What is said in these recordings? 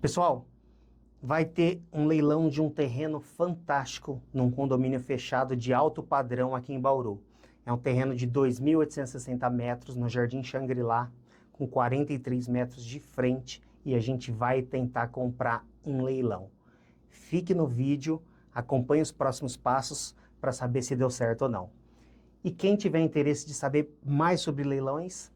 Pessoal, vai ter um leilão de um terreno fantástico num condomínio fechado de alto padrão aqui em Bauru. É um terreno de 2.860 metros no Jardim Xangri-Lá, com 43 metros de frente, e a gente vai tentar comprar um leilão. Fique no vídeo, acompanhe os próximos passos para saber se deu certo ou não. E quem tiver interesse de saber mais sobre leilões,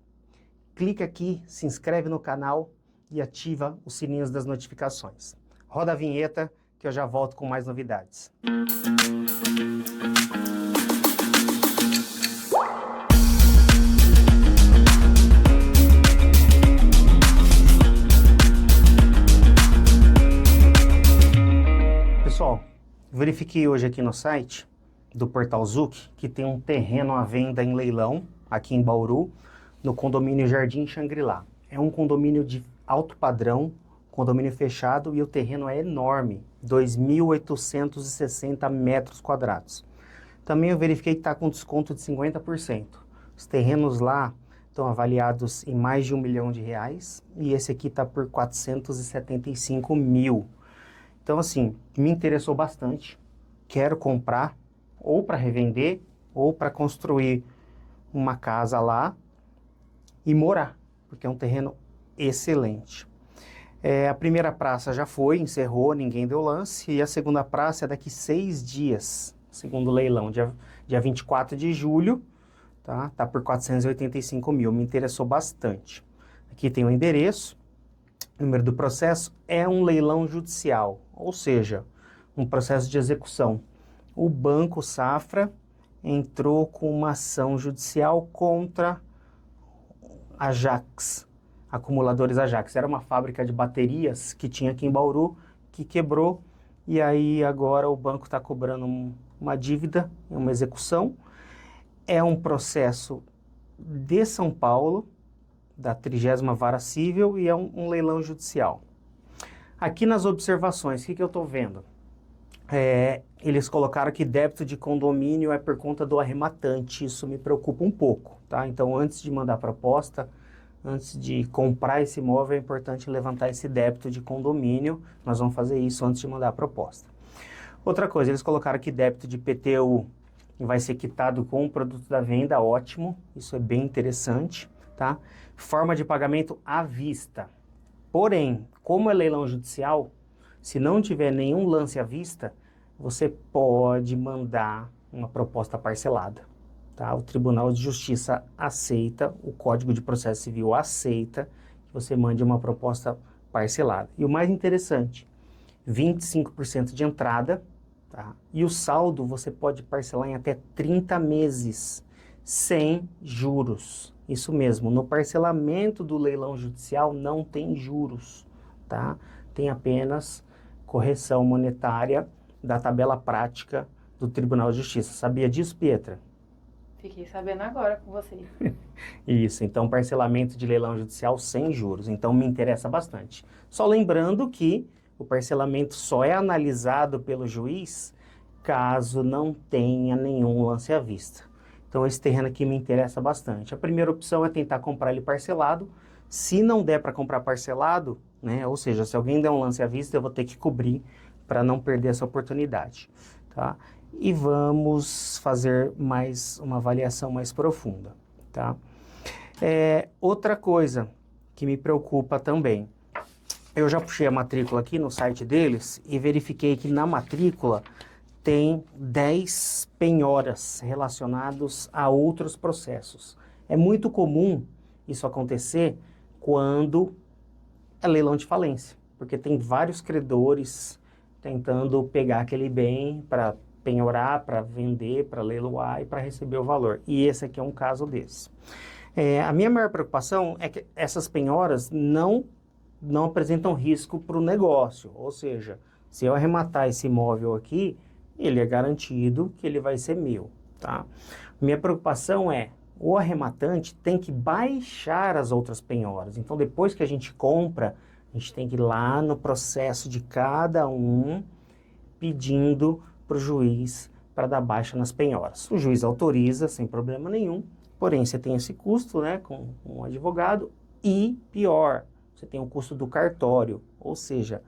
clica aqui, se inscreve no canal e ativa os sininhos das notificações. Roda a vinheta que eu já volto com mais novidades. Pessoal, verifiquei hoje aqui no site do Portal Zuc que tem um terreno à venda em leilão aqui em Bauru, no condomínio Jardim Xangri-Lá. É um condomínio de alto padrão, condomínio fechado, e o terreno é enorme, 2.860 metros quadrados. Também eu verifiquei que está com desconto de 50%. Os terrenos lá estão avaliados em mais de R$1 milhão, e esse aqui está por 475 mil. Então, assim, me interessou bastante. Quero comprar, ou para revender, ou para construir uma casa lá e morar, porque é um terreno excelente. A primeira praça já foi, encerrou, ninguém deu lance, e a segunda praça é daqui 6 dias, segundo o leilão, dia 24 de julho, tá por 485 mil, me interessou bastante. Aqui tem o endereço, o número do processo, é um leilão judicial, ou seja, um processo de execução. O Banco Safra entrou com uma ação judicial contra Ajax, Acumuladores Ajax. Era uma fábrica de baterias que tinha aqui em Bauru, que quebrou, e aí agora o banco está cobrando uma dívida, uma execução. É um processo de São Paulo, da 30ª Vara Civil, e é um leilão judicial. Aqui nas observações, o que eu estou vendo? Eles colocaram que débito de condomínio é por conta do arrematante. Isso me preocupa um pouco, tá? Então, antes de mandar a proposta, antes de comprar esse imóvel, é importante levantar esse débito de condomínio. Nós vamos fazer isso antes de mandar a proposta. Outra coisa, eles colocaram que débito de IPTU vai ser quitado com o produto da venda, ótimo. Isso é bem interessante, tá? Forma de pagamento à vista. Porém, como é leilão judicial, se não tiver nenhum lance à vista, você pode mandar uma proposta parcelada, tá? O Tribunal de Justiça aceita, o Código de Processo Civil aceita que você mande uma proposta parcelada. E o mais interessante, 25% de entrada, tá? E o saldo você pode parcelar em até 30 meses, sem juros. Isso mesmo, no parcelamento do leilão judicial não tem juros, tá? Tem apenas correção monetária da tabela prática do Tribunal de Justiça. Sabia disso, Pietra? Fiquei sabendo agora com você. Isso, então parcelamento de leilão judicial sem juros. Então me interessa bastante. Só lembrando que o parcelamento só é analisado pelo juiz caso não tenha nenhum lance à vista. Então esse terreno aqui me interessa bastante. A primeira opção é tentar comprar ele parcelado. Se não der para comprar parcelado, né, ou seja, se alguém der um lance à vista, eu vou ter que cobrir para não perder essa oportunidade, tá? E vamos fazer mais uma avaliação mais profunda, tá? Outra coisa que me preocupa também, eu já puxei a matrícula aqui no site deles e verifiquei que na matrícula tem 10 penhoras relacionados a outros processos. É muito comum isso acontecer quando é leilão de falência, porque tem vários credores tentando pegar aquele bem para penhorar, para vender, para leiloar e para receber o valor. E esse aqui é um caso desse. A minha maior preocupação é que essas penhoras não apresentam risco para o negócio, ou seja, se eu arrematar esse imóvel aqui, ele é garantido que ele vai ser meu, tá? Minha preocupação é, o arrematante tem que baixar as outras penhoras. Então, depois que a gente compra, a gente tem que ir lá no processo de cada um, pedindo para o juiz para dar baixa nas penhoras. O juiz autoriza sem problema nenhum, porém você tem esse custo, né, com um advogado, e pior, você tem o custo do cartório, ou seja,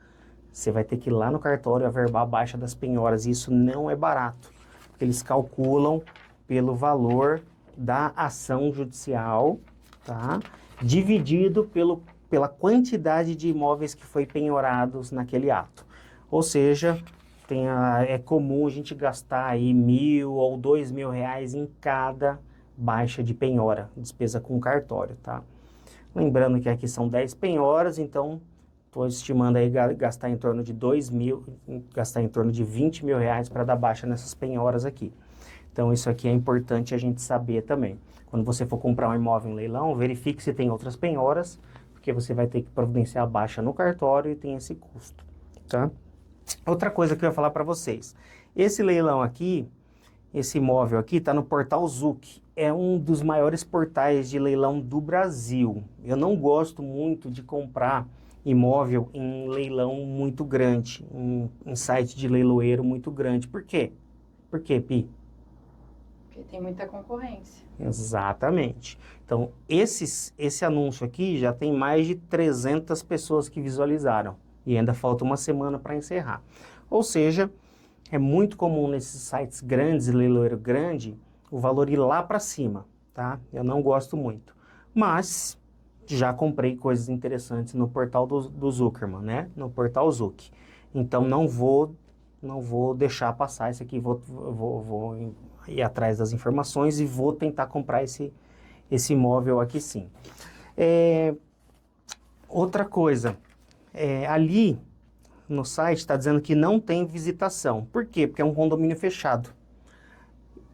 você vai ter que ir lá no cartório averbar a baixa das penhoras, e isso não é barato, porque eles calculam pelo valor da ação judicial, tá? Dividido pela quantidade de imóveis que foi penhorados naquele ato. Ou seja, é comum a gente gastar aí R$ 1.000 ou R$ 2.000 em cada baixa de penhora, despesa com cartório, tá? Lembrando que aqui são 10 penhoras, então estou estimando aí gastar em torno de gastar em torno de R$ 20.000 para dar baixa nessas penhoras aqui. Então isso aqui é importante a gente saber também. Quando você for comprar um imóvel em leilão, verifique se tem outras penhoras, porque você vai ter que providenciar a baixa no cartório e tem esse custo, tá? Outra coisa que eu ia falar para vocês. Esse leilão aqui, esse imóvel aqui, está no portal Zuc. É um dos maiores portais de leilão do Brasil. Eu não gosto muito de comprar imóvel em leilão muito grande, em site de leiloeiro muito grande. Por quê? Por quê, Pi? Porque tem muita concorrência. Exatamente. Então, esse anúncio aqui já tem mais de 300 pessoas que visualizaram. E ainda falta uma semana para encerrar. Ou seja, é muito comum nesses sites grandes, leiloeiro grande, o valor ir lá para cima, tá? Eu não gosto muito. Mas já comprei coisas interessantes no portal do Zuckerman, né? No portal Zuc. Então não vou deixar passar isso aqui. Vou ir atrás das informações e vou tentar comprar esse imóvel aqui sim. Outra coisa, ali no site está dizendo que não tem visitação. Por quê? Porque é um condomínio fechado.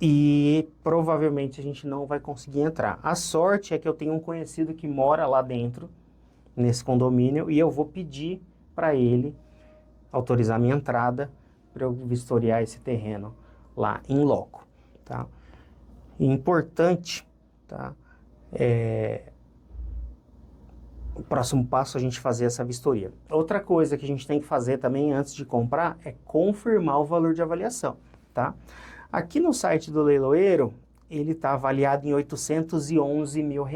E provavelmente a gente não vai conseguir entrar. A sorte é que eu tenho um conhecido que mora lá dentro, nesse condomínio, e eu vou pedir para ele autorizar minha entrada para eu vistoriar esse terreno lá em loco, tá? E importante, tá? O próximo passo é a gente fazer essa vistoria. Outra coisa que a gente tem que fazer também antes de comprar é confirmar o valor de avaliação, tá? Aqui no site do leiloeiro, ele está avaliado em R$ 811 mil.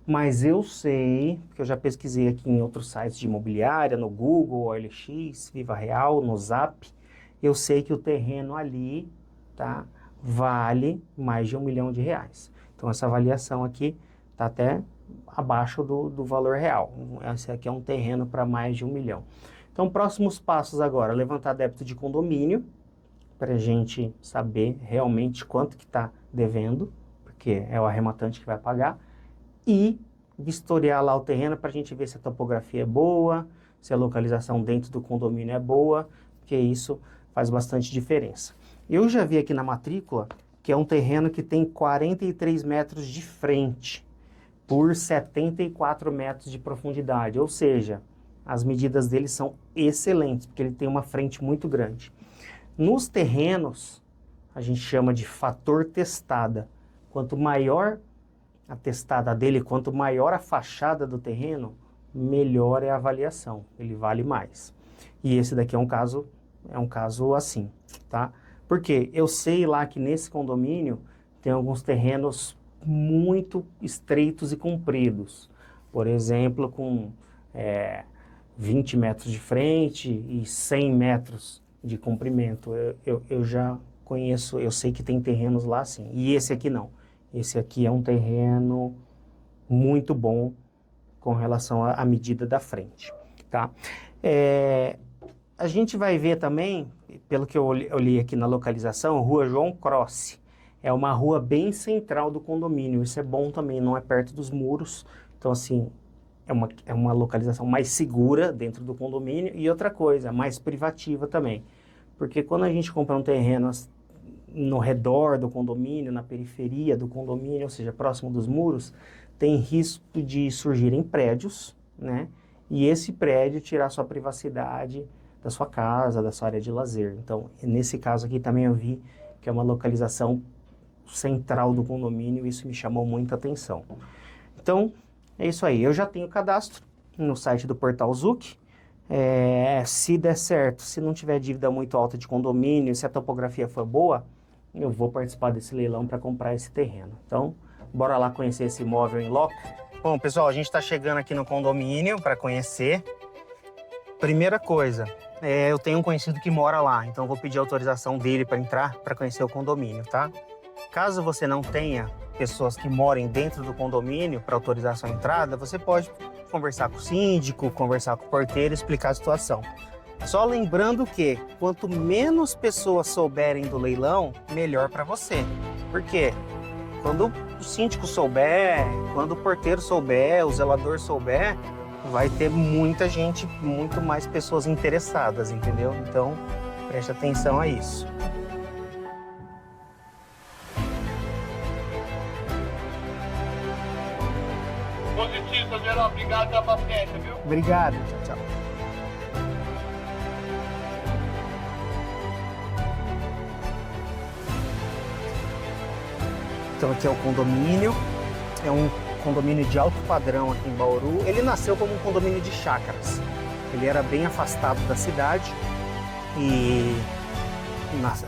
Mas eu sei, porque eu já pesquisei aqui em outros sites de imobiliária, no Google, OLX, Viva Real, no Zap, eu sei que o terreno ali, tá, vale mais de R$ 1 milhão. Então essa avaliação aqui está até abaixo do valor real. Esse aqui é um terreno para mais de R$ 1 milhão. Então, próximos passos agora, levantar débito de condomínio, para a gente saber realmente quanto que está devendo, porque é o arrematante que vai pagar, e vistoriar lá o terreno para a gente ver se a topografia é boa, se a localização dentro do condomínio é boa, porque isso faz bastante diferença. Eu já vi aqui na matrícula que é um terreno que tem 43 metros de frente por 74 metros de profundidade, ou seja, as medidas dele são excelentes, porque ele tem uma frente muito grande. Nos terrenos, a gente chama de fator testada. Quanto maior a testada dele, quanto maior a fachada do terreno, melhor é a avaliação, ele vale mais. E esse daqui é um caso assim, tá? Porque eu sei lá que nesse condomínio tem alguns terrenos muito estreitos e compridos. Por exemplo, com 20 metros de frente e 100 metros de comprimento. Eu já conheço, eu sei que tem terrenos lá assim. E esse aqui não. Esse aqui é um terreno muito bom com relação à medida da frente, tá? A gente vai ver também, pelo que eu li aqui na localização, Rua João Crossi. É uma rua bem central do condomínio. Isso é bom também, não é perto dos muros. Então, assim, é uma localização mais segura dentro do condomínio. E outra coisa, mais privativa também. Porque quando a gente compra um terreno no redor do condomínio, na periferia do condomínio, ou seja, próximo dos muros, tem risco de surgirem prédios, né? E esse prédio tirar sua privacidade da sua casa, da sua área de lazer. Então, nesse caso aqui também eu vi que é uma localização central do condomínio, e isso me chamou muita atenção. Então, é isso aí. Eu já tenho cadastro no site do Portal Zuc. Se der certo, se não tiver dívida muito alta de condomínio, se a topografia for boa, eu vou participar desse leilão para comprar esse terreno. Então, bora lá conhecer esse imóvel em loco. Bom, pessoal, a gente está chegando aqui no condomínio para conhecer. Primeira coisa, eu tenho um conhecido que mora lá, então eu vou pedir autorização dele para entrar para conhecer o condomínio, tá? Caso você não tenha pessoas que morem dentro do condomínio para autorizar sua entrada, você pode conversar com o síndico, conversar com o porteiro e explicar a situação. Só lembrando que quanto menos pessoas souberem do leilão, melhor para você. Por quê? Quando o síndico souber, quando o porteiro souber, o zelador souber, vai ter muita gente, muito mais pessoas interessadas, entendeu? Então, preste atenção a isso. Positivo, geral. Obrigado pela paciência, viu? Obrigado. Tchau, tchau. Então aqui é o condomínio. É um condomínio de alto padrão aqui em Bauru. Ele nasceu como um condomínio de chácaras. Ele era bem afastado da cidade e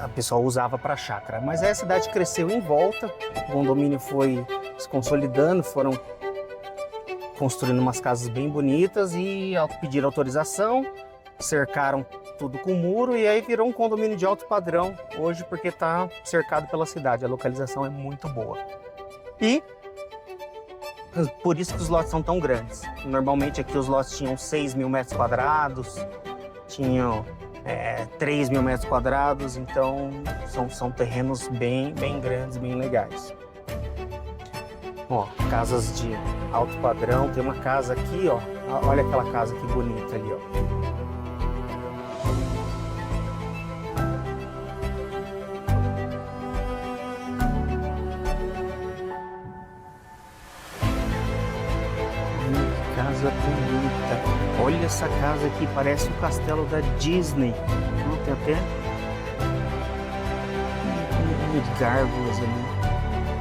a pessoa usava para chácara. Mas aí a cidade cresceu em volta, o condomínio foi se consolidando, foram construindo umas casas bem bonitas e pediram autorização, cercaram tudo com muro e aí virou um condomínio de alto padrão hoje porque está cercado pela cidade. A localização é muito boa. E por isso que os lotes são tão grandes. Normalmente aqui os lotes tinham 6 mil metros quadrados, tinham 3 mil metros quadrados, então são terrenos bem grandes, bem legais. Ó, casas de alto padrão, tem uma casa aqui, ó, olha aquela casa que bonita ali, ó. Casa bonita. Olha essa casa aqui, parece o castelo da Disney. Tem até gárgulas ali.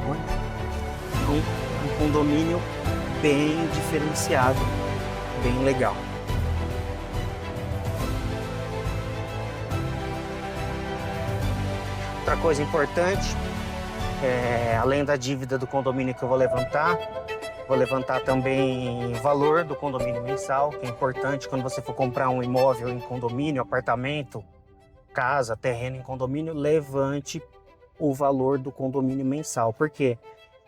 Olha. Um condomínio bem diferenciado, bem legal. Outra coisa importante, além da dívida do condomínio que eu vou levantar também o valor do condomínio mensal, que é importante quando você for comprar um imóvel em condomínio, apartamento, casa, terreno em condomínio, levante o valor do condomínio mensal. Por quê?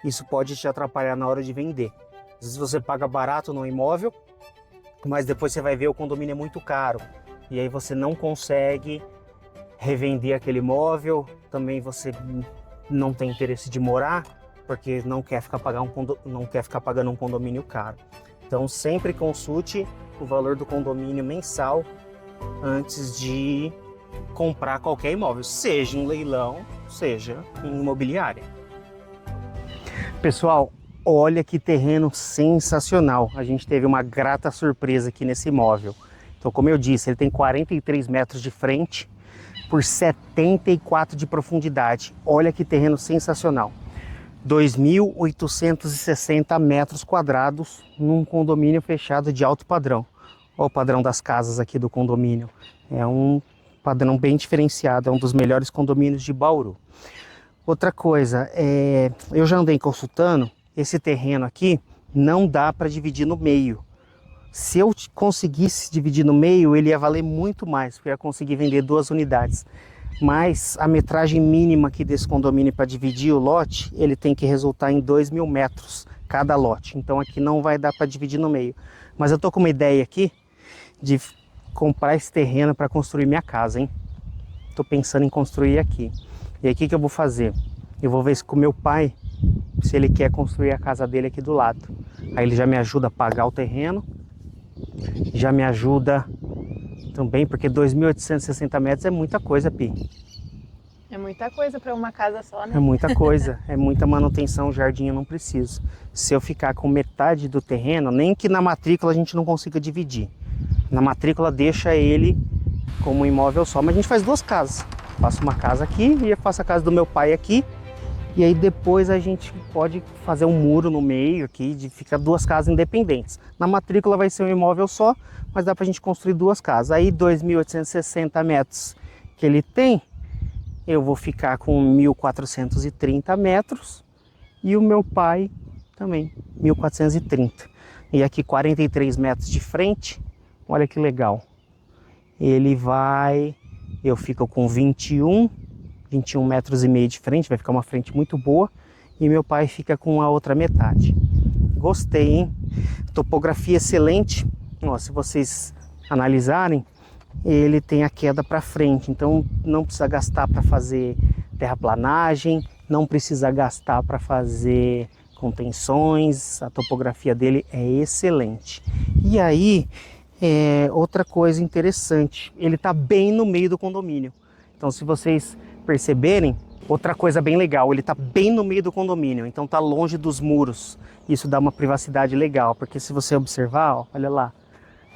Isso pode te atrapalhar na hora de vender. Às vezes você paga barato no imóvel, mas depois você vai ver o condomínio é muito caro. E aí você não consegue revender aquele imóvel, também você não tem interesse de morar, porque não quer ficar pagando um condomínio caro. Então sempre consulte o valor do condomínio mensal antes de comprar qualquer imóvel, seja em leilão, seja em imobiliária. Pessoal, olha que terreno sensacional. A gente teve uma grata surpresa aqui nesse imóvel. Então, como eu disse, ele tem 43 metros de frente por 74 de profundidade. Olha que terreno sensacional. 2.860 metros quadrados num condomínio fechado de alto padrão. Olha o padrão das casas aqui do condomínio. É um padrão bem diferenciado, é um dos melhores condomínios de Bauru. Outra coisa, eu já andei consultando, esse terreno aqui não dá para dividir no meio. Se eu conseguisse dividir no meio, ele ia valer muito mais, porque eu ia conseguir vender 2 unidades. Mas a metragem mínima aqui desse condomínio para dividir o lote, ele tem que resultar em 2.000 metros cada lote. Então aqui não vai dar para dividir no meio. Mas eu tô com uma ideia aqui de comprar esse terreno para construir minha casa, hein? Tô pensando em construir aqui. E aí o que eu vou fazer? Eu vou ver com o meu pai, se ele quer construir a casa dele aqui do lado. Aí ele já me ajuda a pagar o terreno, já me ajuda também, porque 2.860 metros é muita coisa, Pi. É muita coisa para uma casa só, né? É muita coisa, é muita manutenção, o jardim eu não preciso. Se eu ficar com metade do terreno, nem que na matrícula a gente não consiga dividir. Na matrícula deixa ele como um imóvel só, mas a gente faz 2 casas. Faço uma casa aqui e eu faço a casa do meu pai aqui. E aí depois a gente pode fazer um muro no meio aqui, de ficar 2 casas independentes. Na matrícula vai ser um imóvel só, mas dá pra gente construir 2 casas. Aí 2.860 metros que ele tem, eu vou ficar com 1.430 metros. E o meu pai também, 1.430. E aqui 43 metros de frente, olha que legal. Ele vai, eu fico com 21 metros e meio de frente, vai ficar uma frente muito boa. E meu pai fica com a outra metade. Gostei, hein? Topografia excelente. Ó, se vocês analisarem, ele tem a queda para frente, então não precisa gastar para fazer terraplanagem, não precisa gastar para fazer contenções, a topografia dele é excelente. E aí, outra coisa interessante, ele está bem no meio do condomínio. Então, se vocês perceberem, outra coisa bem legal, ele está bem no meio do condomínio, então está longe dos muros. Isso dá uma privacidade legal, porque se você observar, ó, olha lá,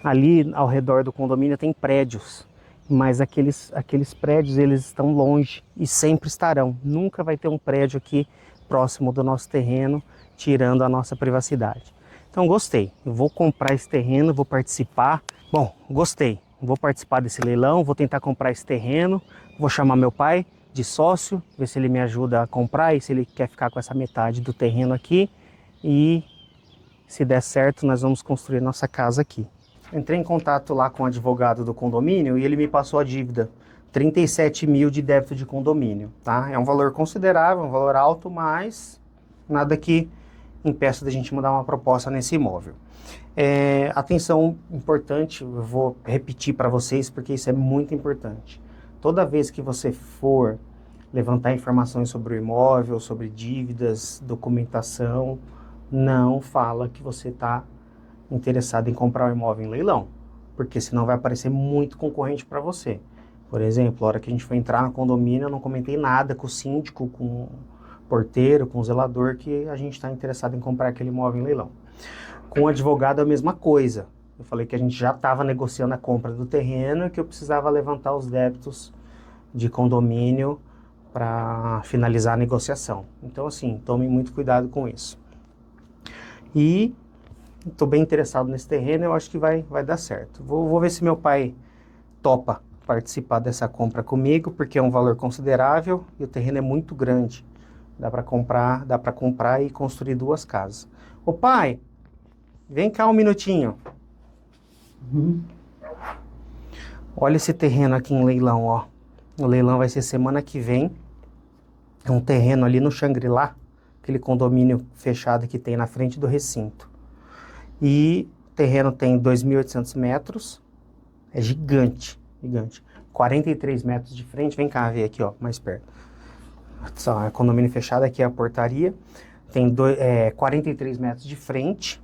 ali ao redor do condomínio tem prédios, mas aqueles prédios eles estão longe e sempre estarão. Nunca vai ter um prédio aqui próximo do nosso terreno, tirando a nossa privacidade. Então gostei, eu vou comprar esse terreno, vou participar. Bom, gostei, vou participar desse leilão, vou tentar comprar esse terreno, vou chamar meu pai de sócio, ver se ele me ajuda a comprar e se ele quer ficar com essa metade do terreno aqui. E se der certo, nós vamos construir nossa casa aqui. Entrei em contato lá com o advogado do condomínio e ele me passou a dívida, 37 mil de débito de condomínio, tá? É um valor considerável, um valor alto, mas nada que impeça da gente mandar uma proposta nesse imóvel. Atenção importante, eu vou repetir para vocês porque isso é muito importante. Toda vez que você for levantar informações sobre o imóvel, sobre dívidas, documentação, não fala que você está interessado em comprar o imóvel em leilão, porque senão vai aparecer muito concorrente para você. Por exemplo, a hora que a gente foi entrar no condomínio, eu não comentei nada com o síndico, com o porteiro, com o zelador, que a gente está interessado em comprar aquele imóvel em leilão. Com o advogado é a mesma coisa. Eu falei que a gente já estava negociando a compra do terreno e que eu precisava levantar os débitos de condomínio para finalizar a negociação. Então, assim, tome muito cuidado com isso. E estou bem interessado nesse terreno, eu acho que vai dar certo. Vou ver se meu pai topa participar dessa compra comigo, porque é um valor considerável e o terreno é muito grande. Dá para comprar e construir 2 casas. Ô pai, vem cá um minutinho. Olha esse terreno aqui em leilão, ó. O leilão vai ser semana que vem. É um terreno ali no Xangri-Lá, aquele condomínio fechado que tem na frente do recinto. E o terreno tem 2.800 metros, é gigante, gigante. 43 metros de frente, vem cá ver aqui, ó, mais perto. É condomínio fechado, aqui é a portaria. Tem 43 metros de frente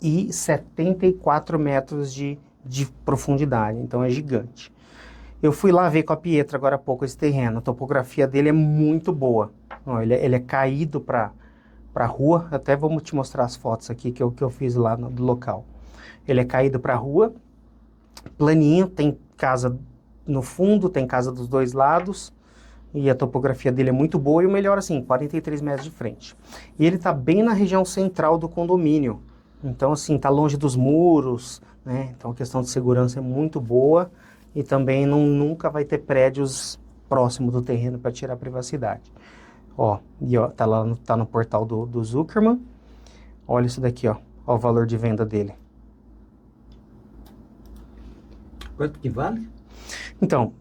e 74 metros de profundidade, então é gigante. Eu fui lá ver com a Pietra agora há pouco esse terreno, a topografia dele é muito boa. Ó, ele é caído para a rua, até vou te mostrar as fotos aqui que eu fiz lá do local. Ele é caído para a rua, planinho, tem casa no fundo, tem casa dos 2 lados, e a topografia dele é muito boa, e o melhor assim, 43 metros de frente. E ele está bem na região central do condomínio, então assim, está longe dos muros, né? Então a questão de segurança é muito boa, e também nunca vai ter prédios próximo do terreno para tirar a privacidade. Ó, e ó, tá no portal do Zuckerman. Olha isso daqui, ó. Ó o valor de venda dele. Quanto que vale? Então,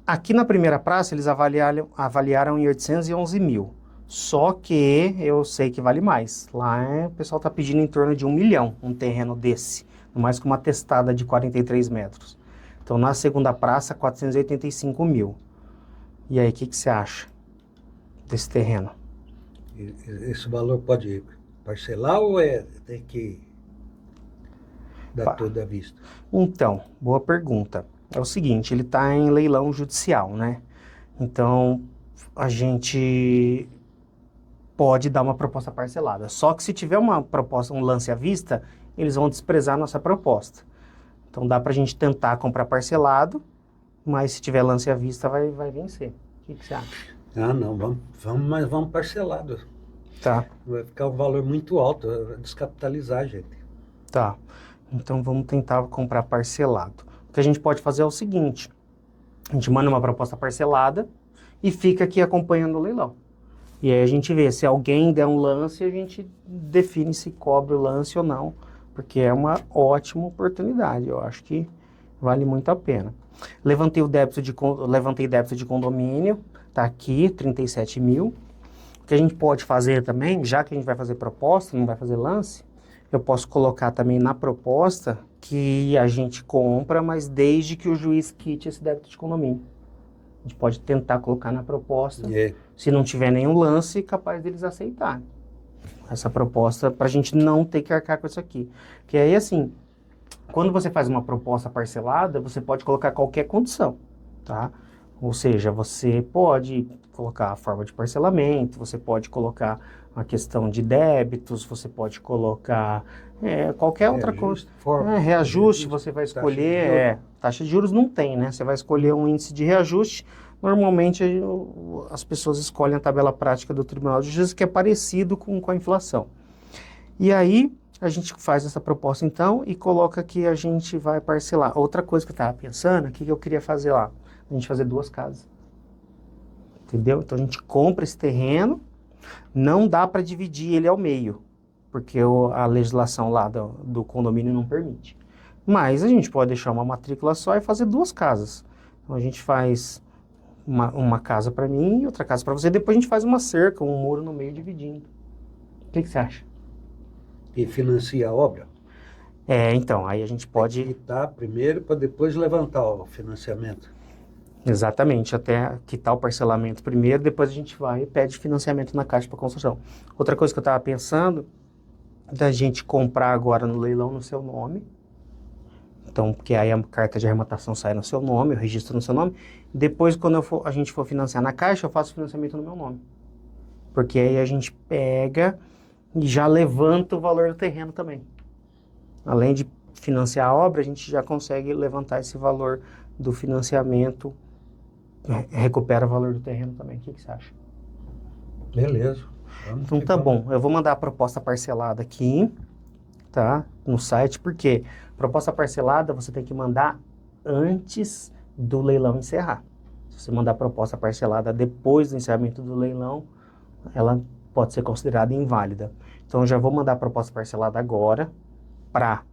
aqui na primeira praça eles avaliaram em 811 mil. Só que eu sei que vale mais. Lá o pessoal tá pedindo em torno de 1 milhão um terreno desse. Mais com uma testada de 43 metros. Então na segunda praça, 485 mil. E aí, o que você acha desse terreno? Esse valor pode parcelar ou tem que dar toda a vista? Então, boa pergunta. É o seguinte, ele está em leilão judicial, né? Então, a gente pode dar uma proposta parcelada. Só que se tiver uma proposta, um lance à vista, eles vão desprezar a nossa proposta. Então, dá para a gente tentar comprar parcelado, mas se tiver lance à vista, vai vencer. O que você acha? Ah, não, vamos parcelado. Tá. Vai ficar um valor muito alto, descapitalizar a gente. Tá. Então, vamos tentar comprar parcelado. O que a gente pode fazer é o seguinte, a gente manda uma proposta parcelada e fica aqui acompanhando o leilão. E aí a gente vê, se alguém der um lance, a gente define se cobre o lance ou não, porque é uma ótima oportunidade, eu acho que vale muito a pena. Levantei débito de condomínio, tá aqui, 37 mil. O que a gente pode fazer também, já que a gente vai fazer proposta, não vai fazer lance, eu posso colocar também na proposta que a gente compra, mas desde que o juiz quite esse débito de condomínio. A gente pode tentar colocar na proposta, se não tiver nenhum lance, capaz deles aceitarem essa proposta, para a gente não ter que arcar com isso aqui. Porque aí, assim, quando você faz uma proposta parcelada, você pode colocar qualquer condição, tá? Ou seja, você pode colocar a forma de parcelamento, você pode colocar a questão de débitos, você pode colocar qualquer outra coisa. Reajuste, você vai escolher. Taxa de juros não tem, né? Você vai escolher um índice de reajuste. Normalmente as pessoas escolhem a tabela prática do Tribunal de Justiça, que é parecido com a inflação. E aí a gente faz essa proposta então e coloca que a gente vai parcelar. Outra coisa que eu estava pensando, o que eu queria fazer lá? A gente fazer 2 casas. Entendeu? Então a gente compra esse terreno, não dá para dividir ele ao meio, porque a legislação lá do condomínio não permite. Mas a gente pode deixar uma matrícula só e fazer 2 casas. Então a gente faz uma casa para mim e outra casa para você, depois a gente faz uma cerca, um muro no meio dividindo. O que você acha? E financia a obra? Então, aí a gente pode... quitar primeiro para depois levantar o financiamento. Exatamente, até quitar o parcelamento primeiro, depois a gente vai e pede financiamento na Caixa para construção. Outra coisa que eu estava pensando, da gente comprar agora no leilão no seu nome, então, porque aí a carta de arrematação sai no seu nome, eu registro no seu nome, depois quando a gente for financiar na Caixa, eu faço financiamento no meu nome. Porque aí a gente pega e já levanta o valor do terreno também. Além de financiar a obra, a gente já consegue levantar esse valor do financiamento, recupera o valor do terreno também. O que você acha? Beleza. Então tá bom, eu vou mandar a proposta parcelada aqui, tá? No site, porque proposta parcelada você tem que mandar antes do leilão encerrar. Se você mandar a proposta parcelada depois do encerramento do leilão, ela pode ser considerada inválida. Então eu já vou mandar a proposta parcelada agora, para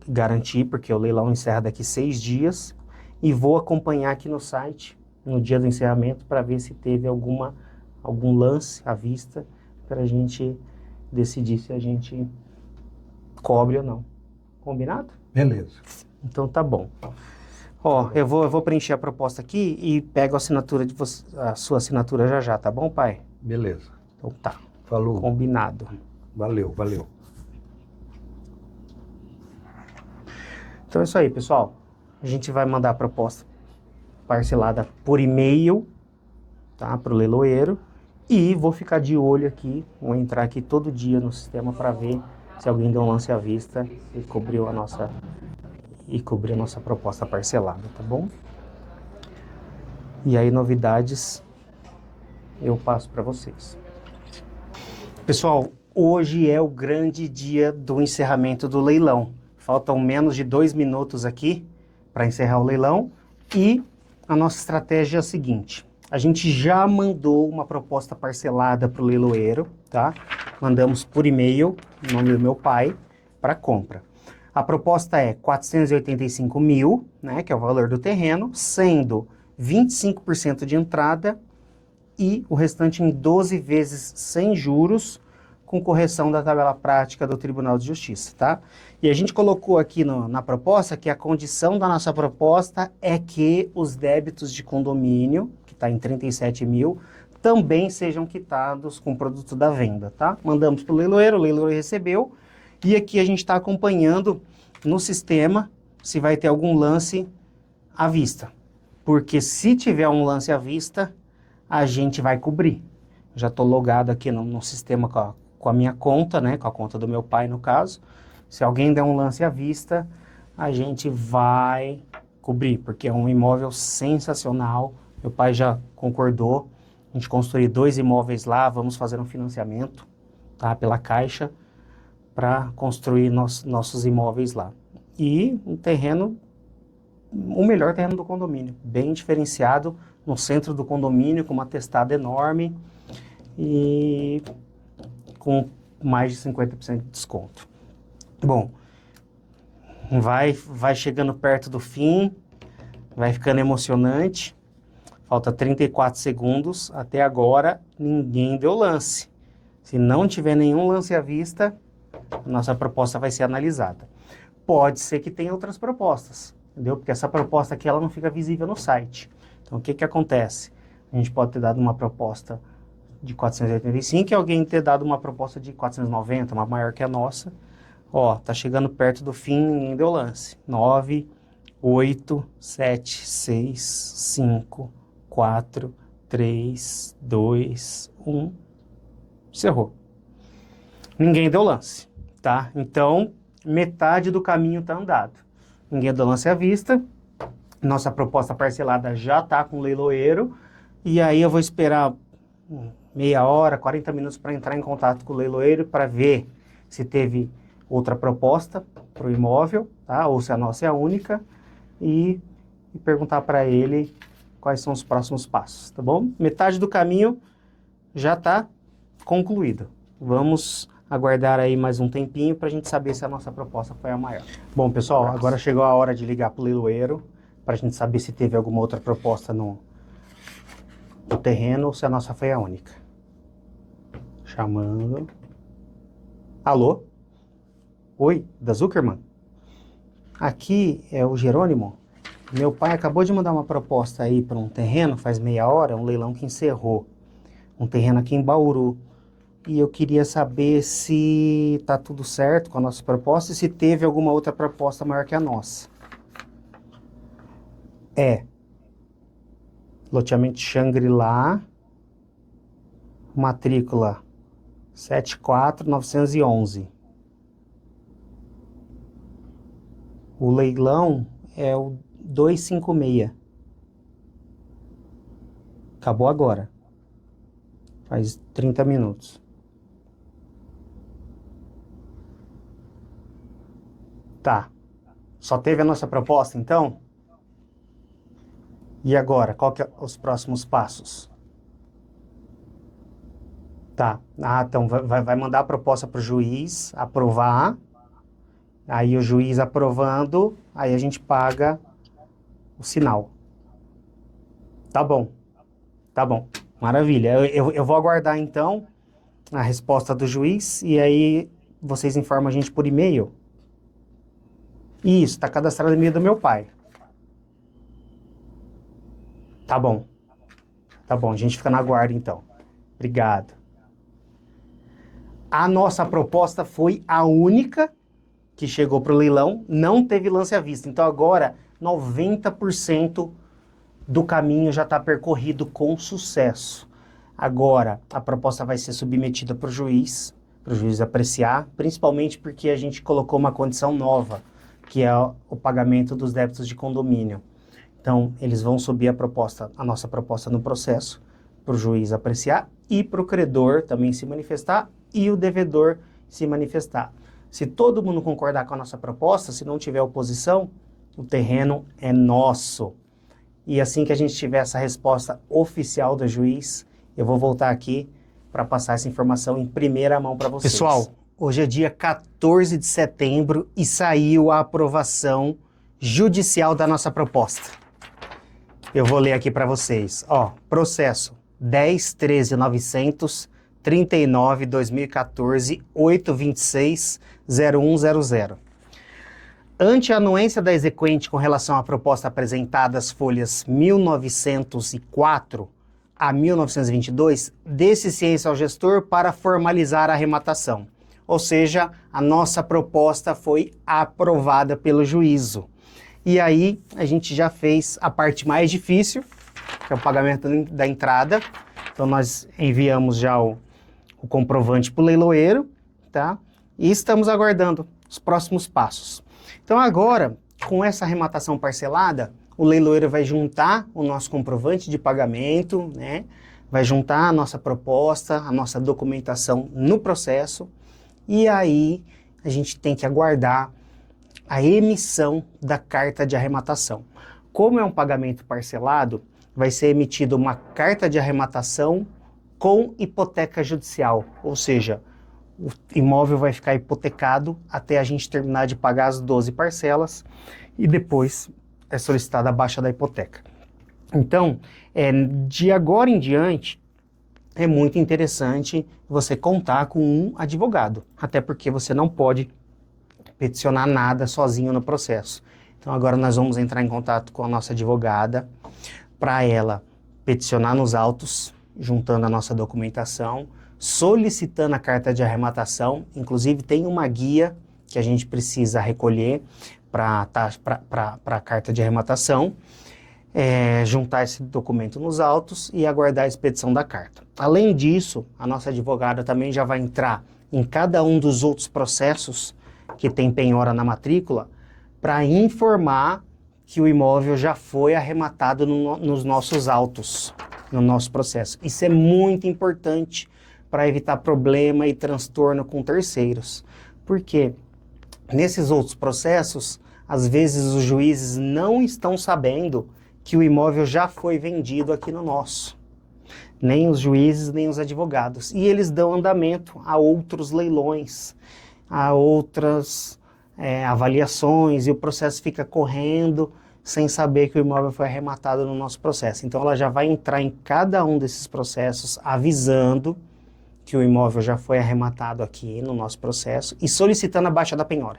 garantir, porque o leilão encerra daqui 6 dias, e vou acompanhar aqui no site, no dia do encerramento, para ver se teve algum lance à vista, para a gente decidir se a gente cobre ou não. Combinado? Beleza. Então tá bom. Ó, eu vou preencher a proposta aqui e pego a assinatura a sua assinatura já, tá bom, pai? Beleza. Então tá. Falou. Combinado. Valeu. Então é isso aí, pessoal. A gente vai mandar a proposta parcelada por e-mail, tá, para o leiloeiro. E vou ficar de olho aqui, vou entrar aqui todo dia no sistema para ver se alguém deu um lance à vista e cobriu a nossa proposta parcelada, tá bom? E aí, novidades, eu passo para vocês. Pessoal, hoje é o grande dia do encerramento do leilão. Faltam menos de 2 minutos aqui para encerrar o leilão. E a nossa estratégia é a seguinte: a gente já mandou uma proposta parcelada para o leiloeiro, tá? Mandamos por e-mail, em nome do meu pai, para compra. A proposta é 485 mil, né, que é o valor do terreno, sendo 25% de entrada e o restante em 12 vezes sem juros, com correção da tabela prática do Tribunal de Justiça, tá? E a gente colocou aqui na proposta que a condição da nossa proposta é que os débitos de condomínio, que está em 37 mil, também sejam quitados com o produto da venda, tá? Mandamos para o leiloeiro recebeu, e aqui a gente está acompanhando no sistema se vai ter algum lance à vista. Porque se tiver um lance à vista, a gente vai cobrir. Já estou logado aqui no sistema com a minha conta, né? Com a conta do meu pai, no caso. Se alguém der um lance à vista, a gente vai cobrir, porque é um imóvel sensacional. Meu pai já concordou. A gente construir 2 imóveis lá, vamos fazer um financiamento, tá? Pela Caixa, para construir nossos imóveis lá. E um terreno, o melhor terreno do condomínio, bem diferenciado, no centro do condomínio, com uma testada enorme. e com mais de 50% de desconto. Bom, vai chegando perto do fim, vai ficando emocionante. Falta 34 segundos. Até agora, ninguém deu lance. Se não tiver nenhum lance à vista, a nossa proposta vai ser analisada. Pode ser que tenha outras propostas, entendeu? Porque essa proposta aqui ela não fica visível no site. Então, o que que acontece? A gente pode ter dado uma proposta de 485 e alguém ter dado uma proposta de 490, uma maior que a nossa. Ó, tá chegando perto do fim, ninguém deu lance. 9, 8, 7, 6, 5, 4, 3, 2, 1. Encerrou. Ninguém deu lance, tá? Então, metade do caminho tá andado. Ninguém deu lance à vista. Nossa proposta parcelada já tá com o leiloeiro. E aí eu vou esperar meia hora, 40 minutos para entrar em contato com o leiloeiro para ver se teve outra proposta para o imóvel, tá? Ou se a nossa é a única, e perguntar para ele quais são os próximos passos, tá bom? Metade do caminho já está concluído. Vamos aguardar aí mais um tempinho para a gente saber se a nossa proposta foi a maior. Bom, pessoal, agora chegou a hora de ligar para o leiloeiro para a gente saber se teve alguma outra proposta no terreno ou se a nossa foi a única. Chamando. Alô? Oi, da Zuckerman? Aqui é o Jerônimo. Meu pai acabou de mandar uma proposta aí para um terreno, faz meia hora, um leilão que encerrou. Um terreno aqui em Bauru. E eu queria saber se tá tudo certo com a nossa proposta e se teve alguma outra proposta maior que a nossa. É. Loteamento Shangri-La. Matrícula 74911. O leilão é o 256. Acabou agora. Faz 30 minutos. Tá. Só teve a nossa proposta, então? E agora? Qual que é os próximos passos? Tá. Ah, então vai mandar a proposta para o juiz aprovar. Aí o juiz aprovando, aí a gente paga o sinal. Tá bom. Tá bom. Maravilha. Eu vou aguardar, então, a resposta do juiz e aí vocês informam a gente por e-mail. Isso, tá cadastrado no e-mail do meu pai. Tá bom. Tá bom, a gente fica na guarda, então. Obrigado. A nossa proposta foi a única que chegou para o leilão, não teve lance à vista. Então agora 90% do caminho já está percorrido com sucesso. Agora a proposta vai ser submetida para o juiz apreciar, principalmente porque a gente colocou uma condição nova, que é o pagamento dos débitos de condomínio. Então eles vão subir a nossa proposta no processo, para o juiz apreciar e para o credor também se manifestar e o devedor se manifestar. Se todo mundo concordar com a nossa proposta, se não tiver oposição, o terreno é nosso. E assim que a gente tiver essa resposta oficial do juiz, eu vou voltar aqui para passar essa informação em primeira mão para vocês. Pessoal, hoje é dia 14 de setembro e saiu a aprovação judicial da nossa proposta. Eu vou ler aqui para vocês. Ó, processo 10.13.900 39/2014 826/0100. Ante a anuência da exequente com relação à proposta apresentada às folhas 1904 a 1922, dê-se ciência ao gestor para formalizar a arrematação. Ou seja, a nossa proposta foi aprovada pelo juízo. E aí a gente já fez a parte mais difícil, que é o pagamento da entrada. Então nós enviamos já o comprovante para o leiloeiro, tá? E estamos aguardando os próximos passos. Então agora, com essa arrematação parcelada, o leiloeiro vai juntar o nosso comprovante de pagamento, né? Vai juntar a nossa proposta, a nossa documentação no processo, e aí a gente tem que aguardar a emissão da carta de arrematação. Como é um pagamento parcelado, vai ser emitida uma carta de arrematação com hipoteca judicial, ou seja, o imóvel vai ficar hipotecado até a gente terminar de pagar as 12 parcelas e depois é solicitada a baixa da hipoteca. Então, de agora em diante, é muito interessante você contar com um advogado, até porque você não pode peticionar nada sozinho no processo. Então agora nós vamos entrar em contato com a nossa advogada para ela peticionar nos autos, juntando a nossa documentação, solicitando a carta de arrematação. Inclusive tem uma guia que a gente precisa recolher para a carta de arrematação, juntar esse documento nos autos e aguardar a expedição da carta. Além disso, a nossa advogada também já vai entrar em cada um dos outros processos que tem penhora na matrícula para informar que o imóvel já foi arrematado nos nossos autos, no nosso processo. Isso é muito importante para evitar problema e transtorno com terceiros. Porque nesses outros processos, às vezes os juízes não estão sabendo que o imóvel já foi vendido aqui no nosso. Nem os juízes, nem os advogados. E eles dão andamento a outros leilões, a outras avaliações, e o processo fica correndo sem saber que o imóvel foi arrematado no nosso processo. Então ela já vai entrar em cada um desses processos avisando que o imóvel já foi arrematado aqui no nosso processo e solicitando a baixa da penhora.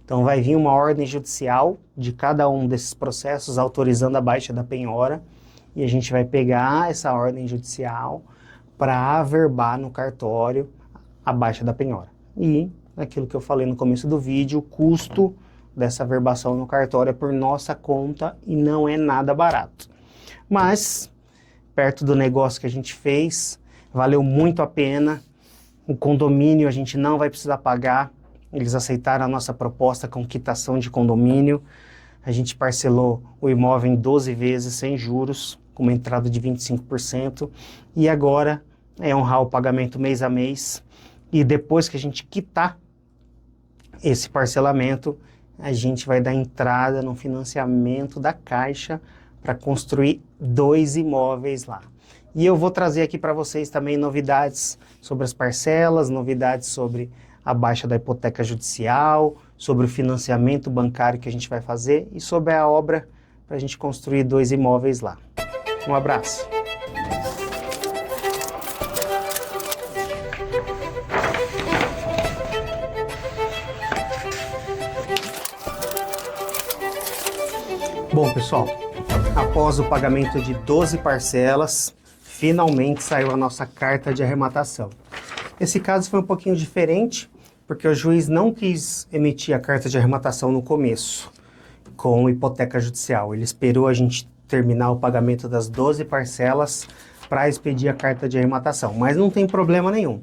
Então vai vir uma ordem judicial de cada um desses processos autorizando a baixa da penhora e a gente vai pegar essa ordem judicial para averbar no cartório a baixa da penhora. E aquilo que eu falei no começo do vídeo, o custo dessa averbação no cartório é por nossa conta e não é nada barato. Mas, perto do negócio que a gente fez, valeu muito a pena. O condomínio a gente não vai precisar pagar. Eles aceitaram a nossa proposta com quitação de condomínio. A gente parcelou o imóvel em 12 vezes sem juros, com uma entrada de 25%. E agora é honrar o pagamento mês a mês. E depois que a gente quitar esse parcelamento, a gente vai dar entrada no financiamento da Caixa para construir 2 imóveis lá. E eu vou trazer aqui para vocês também novidades sobre as parcelas, novidades sobre a baixa da hipoteca judicial, sobre o financiamento bancário que a gente vai fazer e sobre a obra para a gente construir 2 imóveis lá. Um abraço! Bom, pessoal, após o pagamento de 12 parcelas, finalmente saiu a nossa carta de arrematação. Esse caso foi um pouquinho diferente, porque o juiz não quis emitir a carta de arrematação no começo, com hipoteca judicial. Ele esperou a gente terminar o pagamento das 12 parcelas para expedir a carta de arrematação. Mas não tem problema nenhum,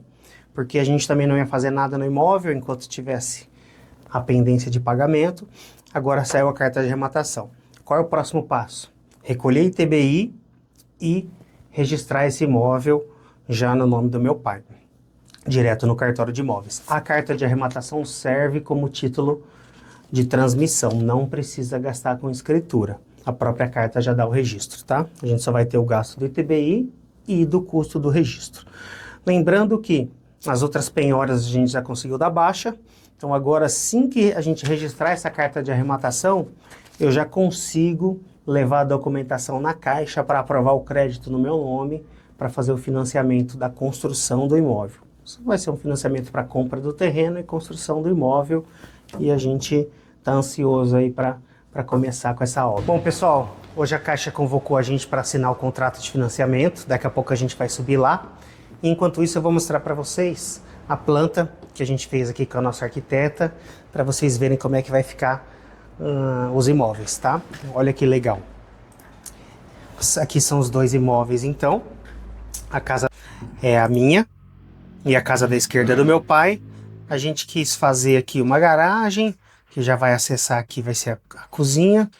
porque a gente também não ia fazer nada no imóvel enquanto tivesse a pendência de pagamento. Agora saiu a carta de arrematação. Qual é o próximo passo? Recolher ITBI e registrar esse imóvel já no nome do meu pai, direto no cartório de imóveis. A carta de arrematação serve como título de transmissão, não precisa gastar com escritura. A própria carta já dá o registro, tá? A gente só vai ter o gasto do ITBI e do custo do registro. Lembrando que as outras penhoras a gente já conseguiu dar baixa, então agora assim que a gente registrar essa carta de arrematação, eu já consigo levar a documentação na Caixa para aprovar o crédito no meu nome para fazer o financiamento da construção do imóvel. Isso vai ser um financiamento para compra do terreno e construção do imóvel e a gente está ansioso aí para começar com essa obra. Bom, pessoal, hoje a Caixa convocou a gente para assinar o contrato de financiamento, daqui a pouco a gente vai subir lá. E enquanto isso eu vou mostrar para vocês a planta que a gente fez aqui com a nossa arquiteta, para vocês verem como é que vai ficar os imóveis, tá? Olha que legal. Aqui são os 2 imóveis, então. A casa é a minha e a casa da esquerda é do meu pai. A gente quis fazer aqui uma garagem, que já vai acessar aqui, vai ser a cozinha.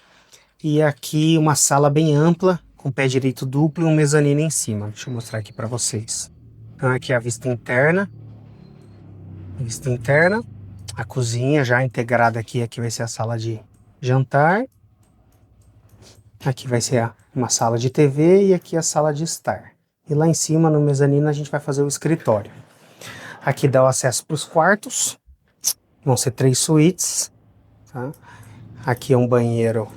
E aqui uma sala bem ampla, com pé direito duplo e um mezanino em cima. Deixa eu mostrar aqui para vocês. Então aqui é a vista interna. Vista interna. A cozinha já integrada aqui vai ser a sala de jantar. Aqui vai ser uma sala de TV e aqui a sala de estar. e lá em cima, no mezanino, a gente vai fazer o escritório. Aqui dá o acesso para os quartos, vão ser 3 suítes, tá? Aqui é um banheiro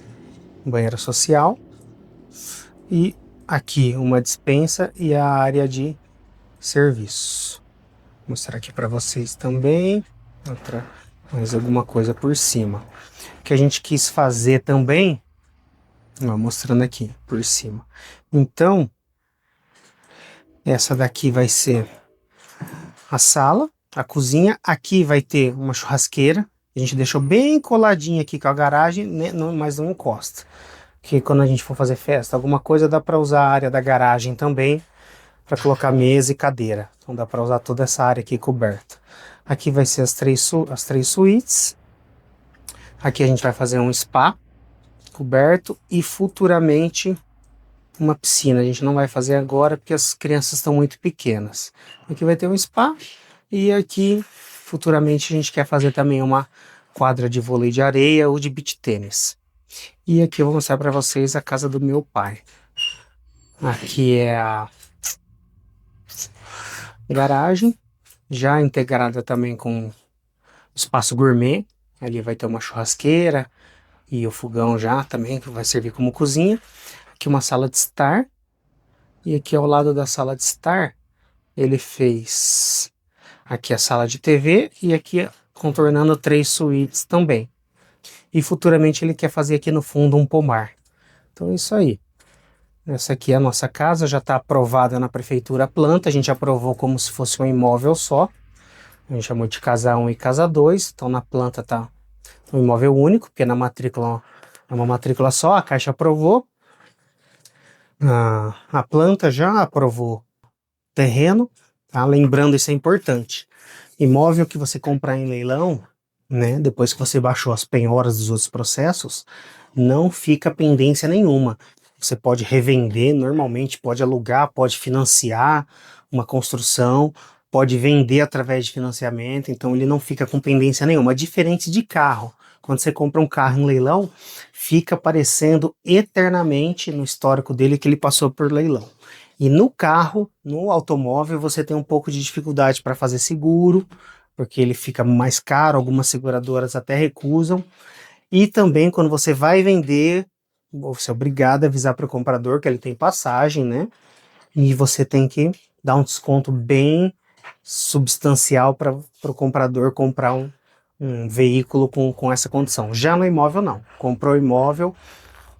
social, e aqui uma despensa e a área de serviço. Vou mostrar aqui para vocês também, mais alguma coisa por cima. O que a gente quis fazer também, ó, mostrando aqui por cima. Então, essa daqui vai ser a sala, a cozinha. Aqui vai ter uma churrasqueira. A gente deixou bem coladinha aqui com a garagem, né, mas não encosta. Porque quando a gente for fazer festa, alguma coisa dá para usar a área da garagem também, para colocar mesa e cadeira. Então dá para usar toda essa área aqui coberta. Aqui vai ser as três suítes. Aqui a gente vai fazer um spa coberto e futuramente uma piscina. A gente não vai fazer agora porque as crianças estão muito pequenas. Aqui vai ter um spa e aqui futuramente a gente quer fazer também uma quadra de vôlei de areia ou de beach tênis. E aqui eu vou mostrar para vocês a casa do meu pai. Aqui é a garagem, já integrada também com espaço gourmet. Ali vai ter uma churrasqueira e o fogão já também, que vai servir como cozinha. Aqui uma sala de estar. E aqui ao lado da sala de estar, ele fez aqui a sala de TV e aqui contornando 3 suítes também. E futuramente ele quer fazer aqui no fundo um pomar. Então é isso aí. Essa aqui é a nossa casa, já está aprovada na prefeitura a planta. A gente aprovou como se fosse um imóvel só. A gente chamou de casa 1 e casa 2. Então na planta está um imóvel único, porque na matrícula é uma matrícula só. A Caixa aprovou. A planta já aprovou terreno. Tá? Lembrando, isso é importante. Imóvel que você comprar em leilão, né, depois que você baixou as penhoras dos outros processos, não fica pendência nenhuma. Você pode revender normalmente, pode alugar, pode financiar uma construção, pode vender através de financiamento, então ele não fica com pendência nenhuma. Diferente de carro. Quando você compra um carro em leilão, fica aparecendo eternamente no histórico dele que ele passou por leilão. E no carro, no automóvel, você tem um pouco de dificuldade para fazer seguro, porque ele fica mais caro, algumas seguradoras até recusam. E também quando você vai vender, você é obrigado a avisar para o comprador que ele tem passagem, né? E você tem que dar um desconto bem substancial para o comprador comprar um veículo com essa condição. Já no imóvel não. Comprou o imóvel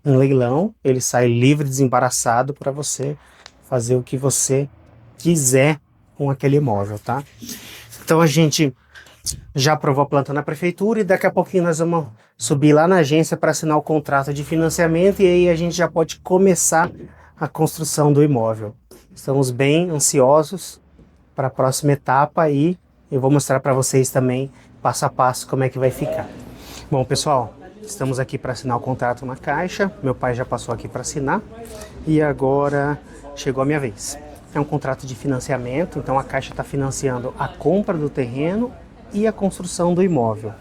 em leilão, ele sai livre, desembaraçado para você fazer o que você quiser com aquele imóvel, tá? Então a gente já aprovou a planta na prefeitura e daqui a pouquinho nós vamos subir lá na agência para assinar o contrato de financiamento e aí a gente já pode começar a construção do imóvel. Estamos bem ansiosos para a próxima etapa e eu vou mostrar para vocês também passo a passo como é que vai ficar. Bom, pessoal, estamos aqui para assinar o contrato na Caixa. Meu pai já passou aqui para assinar e agora chegou a minha vez. É um contrato de financiamento, então a Caixa está financiando a compra do terreno e a construção do imóvel.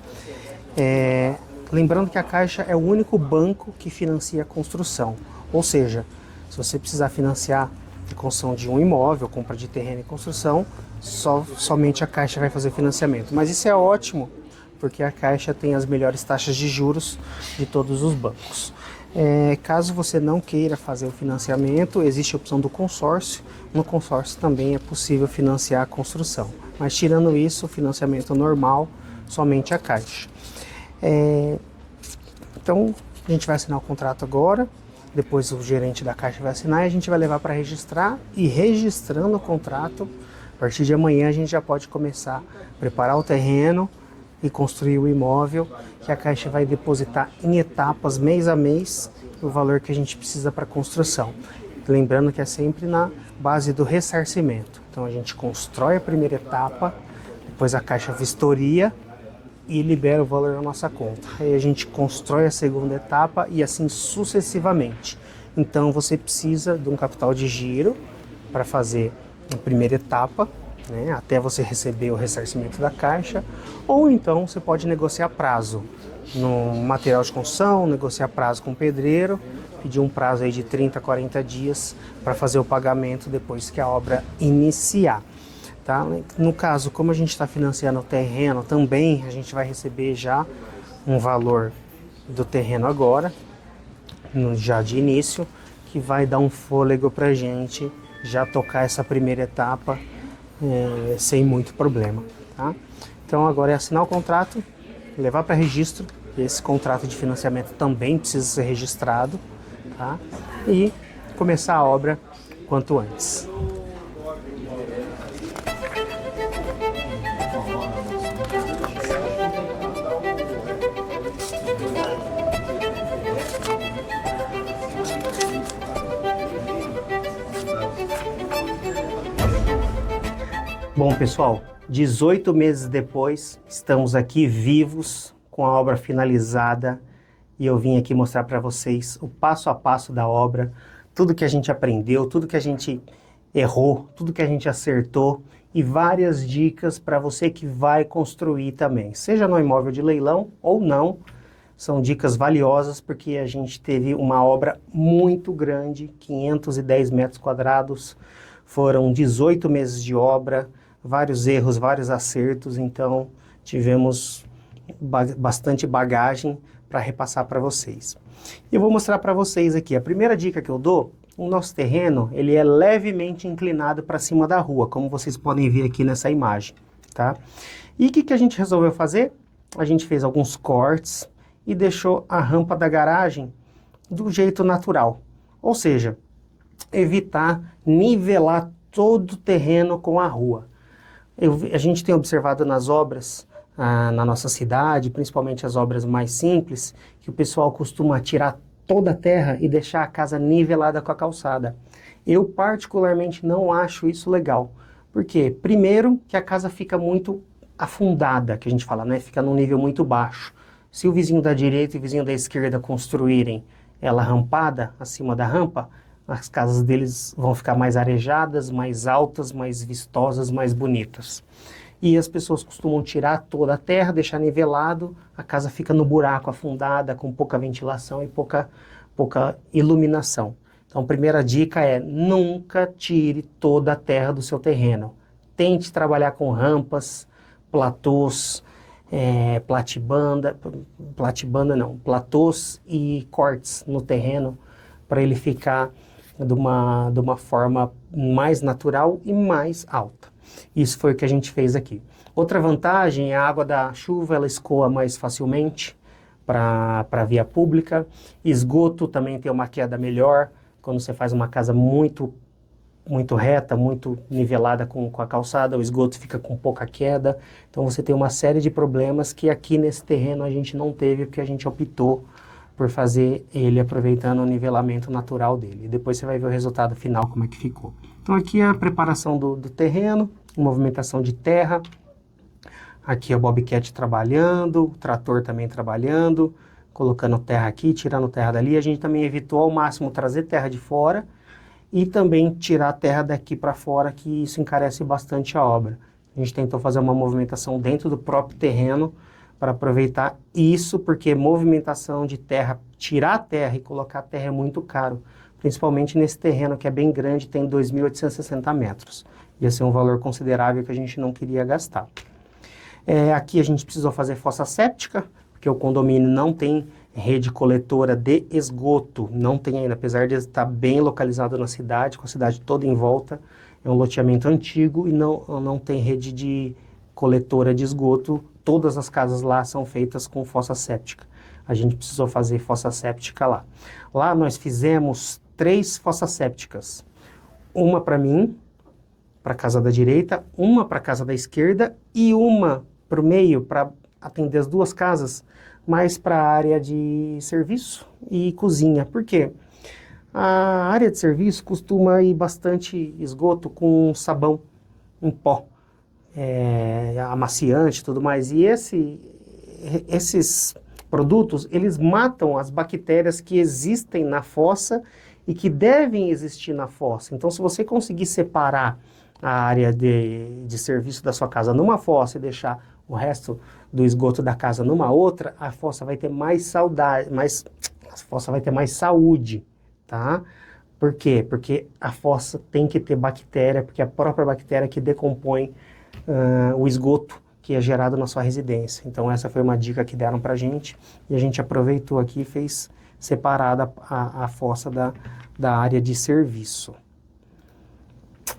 Lembrando que a Caixa é o único banco que financia a construção, ou seja, se você precisar financiar a construção de um imóvel, compra de terreno e construção, somente a Caixa vai fazer financiamento. Mas isso é ótimo, porque a Caixa tem as melhores taxas de juros de todos os bancos. Caso você não queira fazer o financiamento, existe a opção do consórcio. No consórcio também é possível financiar a construção. Mas tirando isso, o financiamento normal, somente a Caixa. Então, a gente vai assinar o contrato agora. Depois o gerente da Caixa vai assinar e a gente vai levar para registrar. E registrando o contrato, a partir de amanhã a gente já pode começar a preparar o terreno e construir o imóvel, que a Caixa vai depositar em etapas, mês a mês, o valor que a gente precisa para a construção. Lembrando que é sempre na base do ressarcimento. Então a gente constrói a primeira etapa, depois a Caixa vistoria e libera o valor na nossa conta. Aí a gente constrói a segunda etapa e assim sucessivamente. Então você precisa de um capital de giro para fazer a primeira etapa, né, até você receber o ressarcimento da Caixa, ou então você pode negociar prazo no material de construção, negociar prazo com o pedreiro pedir um prazo aí de 30 a 40 dias para fazer o pagamento depois que a obra iniciar. Tá? No caso, como a gente está financiando o terreno também, a gente vai receber já um valor do terreno agora, já de início, que vai dar um fôlego para a gente já tocar essa primeira etapa sem muito problema. Tá? Então agora é assinar o contrato, levar para registro. Esse contrato de financiamento também precisa ser registrado, tá? E começar a obra quanto antes. Bom, pessoal, 18 meses depois, estamos aqui vivos, com a obra finalizada, e eu vim aqui mostrar para vocês o passo a passo da obra, tudo que a gente aprendeu, tudo que a gente errou, tudo que a gente acertou e várias dicas para você que vai construir também, seja no imóvel de leilão ou não. São dicas valiosas porque a gente teve uma obra muito grande, 510 metros quadrados, foram 18 meses de obra, vários erros, vários acertos, então tivemos bastante bagagem para repassar para vocês. Eu vou mostrar para vocês aqui, a primeira dica que eu dou, o nosso terreno, ele é levemente inclinado para cima da rua, como vocês podem ver aqui nessa imagem, tá? E o que a gente resolveu fazer? A gente fez alguns cortes e deixou a rampa da garagem do jeito natural, ou seja, evitar nivelar todo o terreno com a rua. A gente tem observado nas obras na nossa cidade, principalmente as obras mais simples, que o pessoal costuma tirar toda a terra e deixar a casa nivelada com a calçada. Eu particularmente não acho isso legal. Por quê? Primeiro, que a casa fica muito afundada, que a gente fala, né? Fica num nível muito baixo. Se o vizinho da direita e o vizinho da esquerda construírem ela rampada, acima da rampa, as casas deles vão ficar mais arejadas, mais altas, mais vistosas, mais bonitas. E as pessoas costumam tirar toda a terra, deixar nivelado, a casa fica no buraco, afundada, com pouca ventilação e pouca iluminação. Então, a primeira dica é nunca tire toda a terra do seu terreno. Tente trabalhar com rampas, platôs, platôs e cortes no terreno, para ele ficar de uma forma mais natural e mais alta. Isso foi o que a gente fez aqui. Outra vantagem é a água da chuva, ela escoa mais facilmente para a via pública. Esgoto também tem uma queda melhor, quando você faz uma casa muito reta, muito nivelada com a calçada, o esgoto fica com pouca queda. Então você tem uma série de problemas que aqui nesse terreno a gente não teve, porque a gente optou por fazer ele aproveitando o nivelamento natural dele. E depois você vai ver o resultado final, como é que ficou. Então aqui é a preparação do terreno, movimentação de terra. Aqui é o Bobcat trabalhando, o trator também trabalhando, colocando terra aqui, tirando terra dali. A gente também evitou ao máximo trazer terra de fora e também tirar a terra daqui para fora, que isso encarece bastante a obra. A gente tentou fazer uma movimentação dentro do próprio terreno para aproveitar isso, porque movimentação de terra, tirar a terra e colocar a terra é muito caro, principalmente nesse terreno que é bem grande, tem 2.860 metros. Ia ser um valor considerável que a gente não queria gastar. Aqui a gente precisou fazer fossa séptica, porque o condomínio não tem rede coletora de esgoto, não tem ainda, apesar de estar bem localizado na cidade, com a cidade toda em volta, é um loteamento antigo e não tem rede de coletora de esgoto. Todas as casas lá são feitas com fossa séptica. A gente precisou fazer fossa séptica lá. Lá nós fizemos 3 fossas sépticas. Uma para mim, para a casa da direita, uma para a casa da esquerda e uma para o meio, para atender as 2 casas, mais para a área de serviço e cozinha. Por quê? A área de serviço costuma ir bastante esgoto com sabão em pó, amaciante e tudo mais. E esses produtos, eles matam as bactérias que existem na fossa e que devem existir na fossa. Então, se você conseguir separar a área de serviço da sua casa numa fossa e deixar o resto do esgoto da casa numa outra, a fossa vai ter mais saúde. tá? Por quê? Porque a fossa tem que ter bactéria, porque é a própria bactéria que decompõe o esgoto que é gerado na sua residência. Então essa foi uma dica que deram pra gente e a gente aproveitou aqui e fez separada a fossa da área de serviço.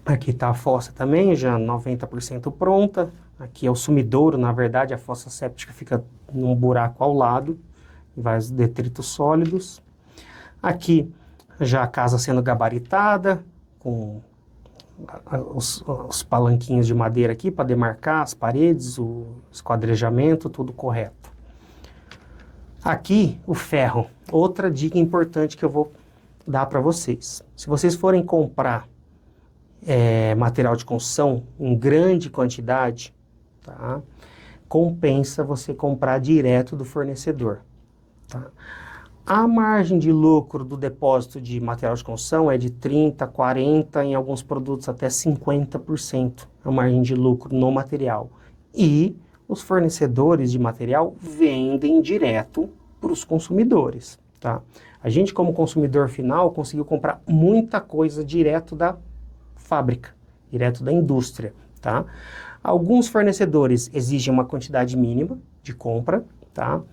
Aqui está a fossa também, já 90% pronta. Aqui é o sumidouro, na verdade a fossa séptica fica num buraco ao lado, vai os detritos sólidos. Aqui já a casa sendo gabaritada, com os palanquinhos de madeira aqui para demarcar as paredes, o esquadrejamento, tudo correto. Aqui o ferro, outra dica importante que eu vou dar para vocês. Se vocês forem comprar material de construção em grande quantidade, tá? Compensa você comprar direto do fornecedor, tá? A margem de lucro do depósito de material de construção é de 30%, 40%, em alguns produtos até 50% a margem de lucro no material. E os fornecedores de material vendem direto para os consumidores, tá? A gente, como consumidor final, conseguiu comprar muita coisa direto da fábrica, direto da indústria, tá? Alguns fornecedores exigem uma quantidade mínima de compra, tá?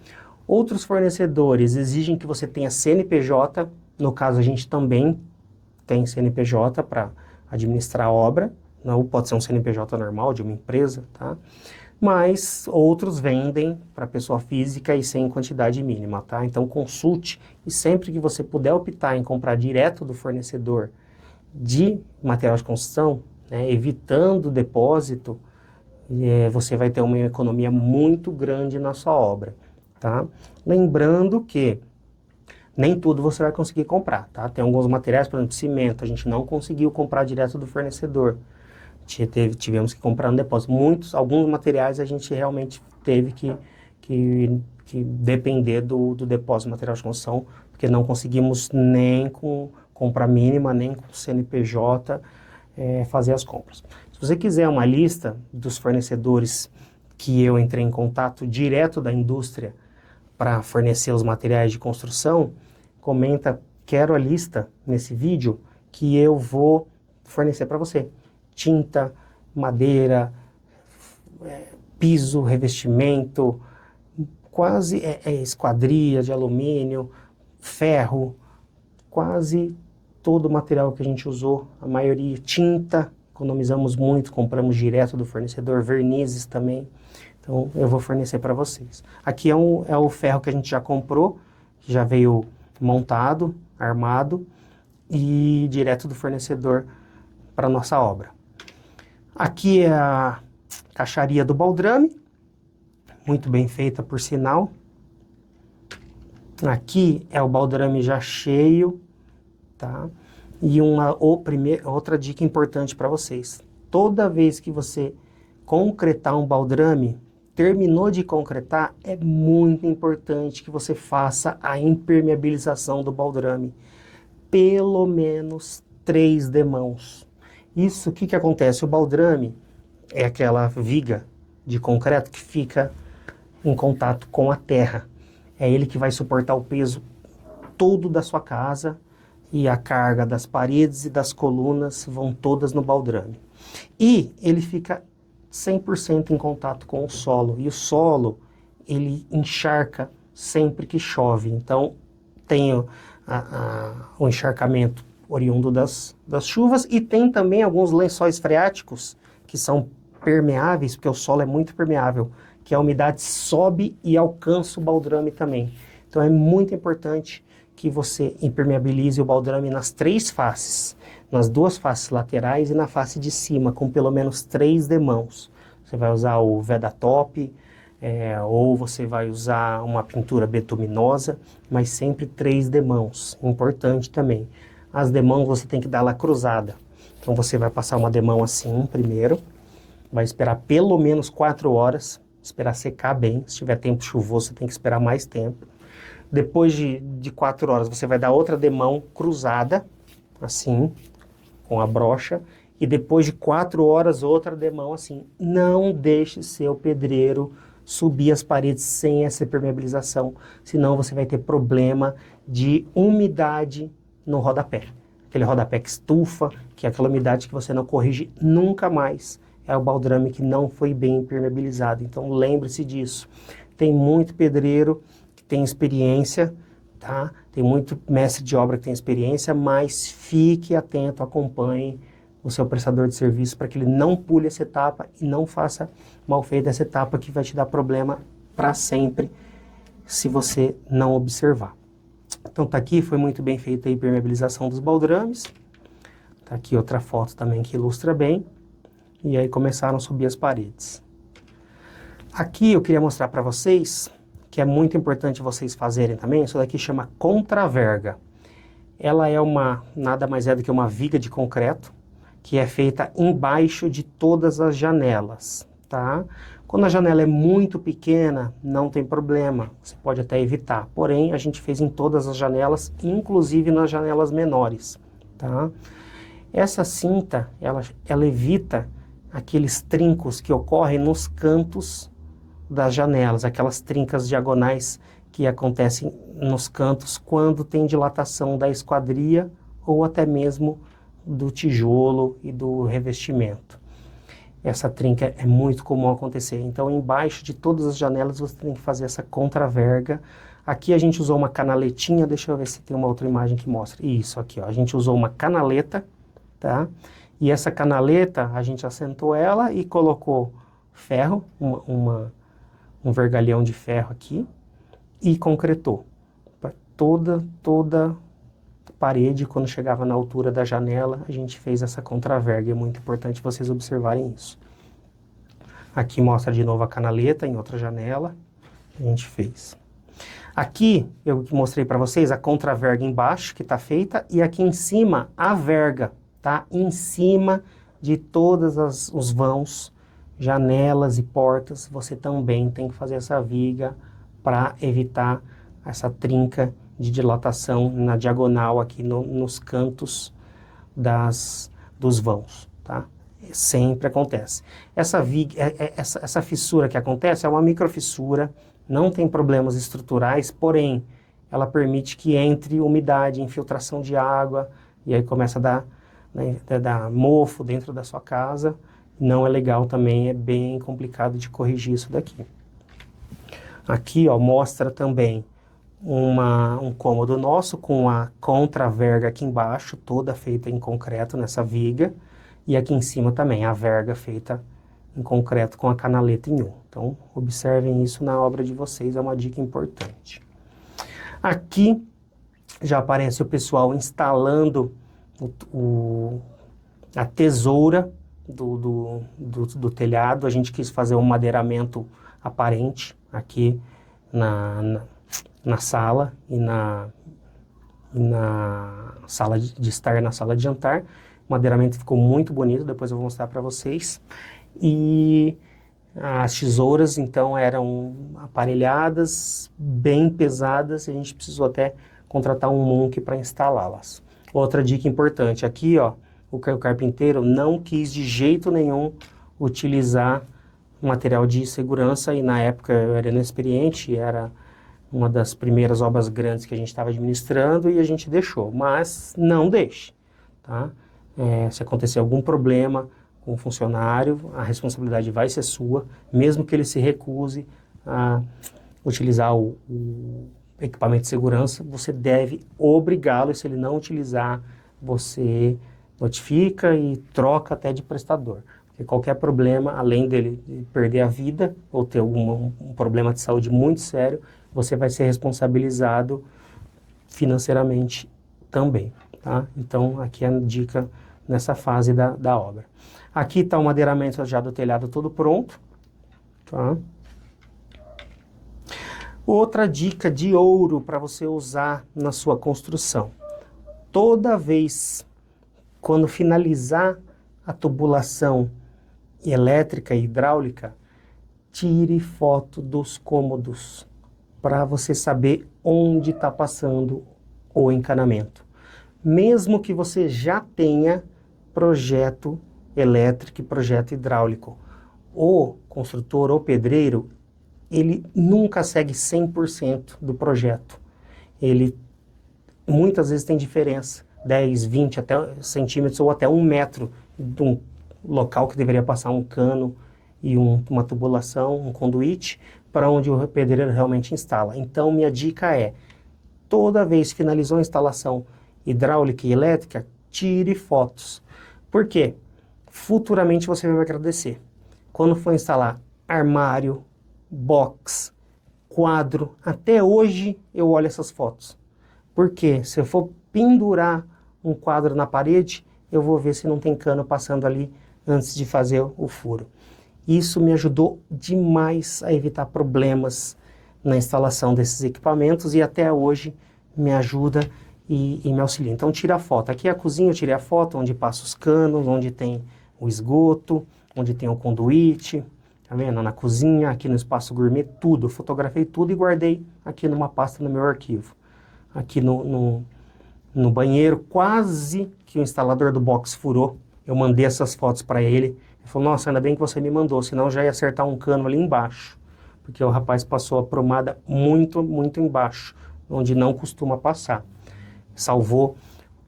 Outros fornecedores exigem que você tenha CNPJ, no caso a gente também tem CNPJ para administrar a obra, não pode ser um CNPJ normal de uma empresa, tá? Mas outros vendem para pessoa física e sem quantidade mínima, tá? Então consulte e sempre que você puder optar em comprar direto do fornecedor de material de construção, né, evitando o depósito, você vai ter uma economia muito grande na sua obra, tá? Lembrando que nem tudo você vai conseguir comprar, tá? Tem alguns materiais, por exemplo, cimento, a gente não conseguiu comprar direto do fornecedor. Tivemos que comprar no depósito. Alguns materiais a gente realmente teve que depender do depósito de material de construção, porque não conseguimos nem com compra mínima, nem com CNPJ fazer as compras. Se você quiser uma lista dos fornecedores que eu entrei em contato direto da indústria para fornecer os materiais de construção, comenta, quero a lista nesse vídeo que eu vou fornecer para você. Tinta, madeira, piso, revestimento, quase esquadria de alumínio, ferro, quase todo o material que a gente usou, a maioria tinta, economizamos muito, compramos direto do fornecedor, vernizes também, então eu vou fornecer para vocês. Aqui é o ferro que a gente já comprou, que já veio montado, armado e direto do fornecedor para nossa obra. Aqui é a caixaria do baldrame, muito bem feita por sinal. Aqui é o baldrame já cheio, tá? E outra dica importante para vocês. Toda vez que você concretar um baldrame, terminou de concretar, é muito importante que você faça a impermeabilização do baldrame. Pelo menos 3 demãos. Isso, o que acontece? O baldrame é aquela viga de concreto que fica em contato com a terra. É ele que vai suportar o peso todo da sua casa e a carga das paredes e das colunas vão todas no baldrame. E ele fica 100% em contato com o solo. E o solo, ele encharca sempre que chove. Então, tem o encharcamento oriundo das chuvas e tem também alguns lençóis freáticos que são permeáveis, porque o solo é muito permeável, que a umidade sobe e alcança o baldrame também. Então é muito importante que você impermeabilize o baldrame nas 3 faces, nas 2 faces laterais e na face de cima, com pelo menos 3 demãos. Você vai usar o Vedatop, ou você vai usar uma pintura betuminosa, mas sempre 3 demãos, importante também. As demãos você tem que dar ela cruzada. Então você vai passar uma demão assim primeiro, vai esperar pelo menos 4 horas, esperar secar bem. Se tiver tempo chuvoso, você tem que esperar mais tempo. Depois de 4 horas, você vai dar outra demão cruzada, assim, com a brocha. E depois de 4 horas, outra demão assim. Não deixe seu pedreiro subir as paredes sem essa impermeabilização, senão você vai ter problema de umidade no rodapé. Aquele rodapé que estufa, que é aquela umidade que você não corrige nunca mais. É o baldrame que não foi bem impermeabilizado. Então lembre-se disso. Tem muito pedreiro que tem experiência, tá? Tem muito mestre de obra que tem experiência, mas fique atento, acompanhe o seu prestador de serviço para que ele não pule essa etapa e não faça mal feito essa etapa que vai te dar problema para sempre se você não observar. Então tá aqui, foi muito bem feita a impermeabilização dos baldrames. Tá aqui outra foto também que ilustra bem. E aí começaram a subir as paredes. Aqui eu queria mostrar para vocês, que é muito importante vocês fazerem também, isso daqui chama contraverga. Ela é nada mais é do que uma viga de concreto, que é feita embaixo de todas as janelas, tá? Quando a janela é muito pequena, não tem problema, você pode até evitar. Porém, a gente fez em todas as janelas, inclusive nas janelas menores, tá? Essa cinta, ela evita aqueles trincos que ocorrem nos cantos das janelas, aquelas trincas diagonais que acontecem nos cantos quando tem dilatação da esquadria ou até mesmo do tijolo e do revestimento. Essa trinca é muito comum acontecer. Então, embaixo de todas as janelas você tem que fazer essa contraverga. Aqui a gente usou uma canaletinha, deixa eu ver se tem uma outra imagem que mostra. Isso aqui, ó, a gente usou uma canaleta, tá? E essa canaleta, a gente assentou ela e colocou ferro, um vergalhão de ferro aqui, e concretou. Para toda parede, quando chegava na altura da janela, a gente fez essa contraverga. É muito importante vocês observarem isso. Aqui mostra de novo a canaleta em outra janela, a gente fez. Aqui eu mostrei para vocês a contraverga embaixo, que está feita, e aqui em cima a verga. Tá? Em cima de todos os vãos, janelas e portas, você também tem que fazer essa viga para evitar essa trinca de dilatação na diagonal aqui nos cantos dos vãos, tá? Sempre acontece. Essa viga, essa fissura que acontece é uma microfissura, não tem problemas estruturais, porém, ela permite que entre umidade, infiltração de água, e aí começa a dar mofo dentro da sua casa. Não é legal também, é bem complicado de corrigir isso daqui. Aqui, ó, mostra também um cômodo nosso com a contraverga aqui embaixo, toda feita em concreto nessa viga, e aqui em cima também a verga feita em concreto com a canaleta em U. Então, observem isso na obra de vocês, é uma dica importante. Aqui já aparece o pessoal instalando a tesoura do telhado. A gente quis fazer um madeiramento aparente aqui na sala e na sala de estar, na sala de jantar. O madeiramento ficou muito bonito, depois eu vou mostrar para vocês. E as tesouras, então, eram aparelhadas, bem pesadas, e a gente precisou até contratar um monk para instalá-las. Outra dica importante, aqui, ó, o carpinteiro não quis de jeito nenhum utilizar material de segurança, e na época eu era inexperiente, era uma das primeiras obras grandes que a gente estava administrando e a gente deixou, mas não deixe, tá? Se acontecer algum problema com o funcionário, a responsabilidade vai ser sua, mesmo que ele se recuse a utilizar o equipamento de segurança, você deve obrigá-lo, e se ele não utilizar, você notifica e troca até de prestador. Porque qualquer problema, além dele perder a vida ou ter um problema de saúde muito sério, você vai ser responsabilizado financeiramente também, tá? Então, aqui é a dica nessa fase da obra. Aqui está o madeiramento já do telhado todo pronto, tá? Outra dica de ouro para você usar na sua construção. Toda vez, quando finalizar a tubulação elétrica e hidráulica, tire foto dos cômodos para você saber onde está passando o encanamento. Mesmo que você já tenha projeto elétrico e projeto hidráulico, o construtor ou pedreiro, ele nunca segue 100% do projeto. Ele muitas vezes tem diferença, 10, 20 até centímetros ou até 1 metro de um local que deveria passar um cano e uma tubulação, um conduíte, para onde o pedreiro realmente instala. Então, minha dica é, toda vez que finalizou a instalação hidráulica e elétrica, tire fotos. Por quê? Futuramente você vai me agradecer. Quando for instalar armário, box, quadro, até hoje eu olho essas fotos. Porque se eu for pendurar um quadro na parede, eu vou ver se não tem cano passando ali antes de fazer o furo. Isso me ajudou demais a evitar problemas na instalação desses equipamentos e até hoje me ajuda e me auxilia. Então tira a foto. Aqui é a cozinha, eu tirei a foto onde passa os canos, onde tem o esgoto, onde tem o conduíte, tá vendo? Na cozinha, aqui no espaço gourmet, tudo. Eu fotografei tudo e guardei aqui numa pasta no meu arquivo. Aqui no banheiro, quase que o instalador do box furou. Eu mandei essas fotos para ele. Ele falou, nossa, ainda bem que você me mandou, senão já ia acertar um cano ali embaixo. Porque o rapaz passou a promada muito, muito embaixo, onde não costuma passar. Salvou.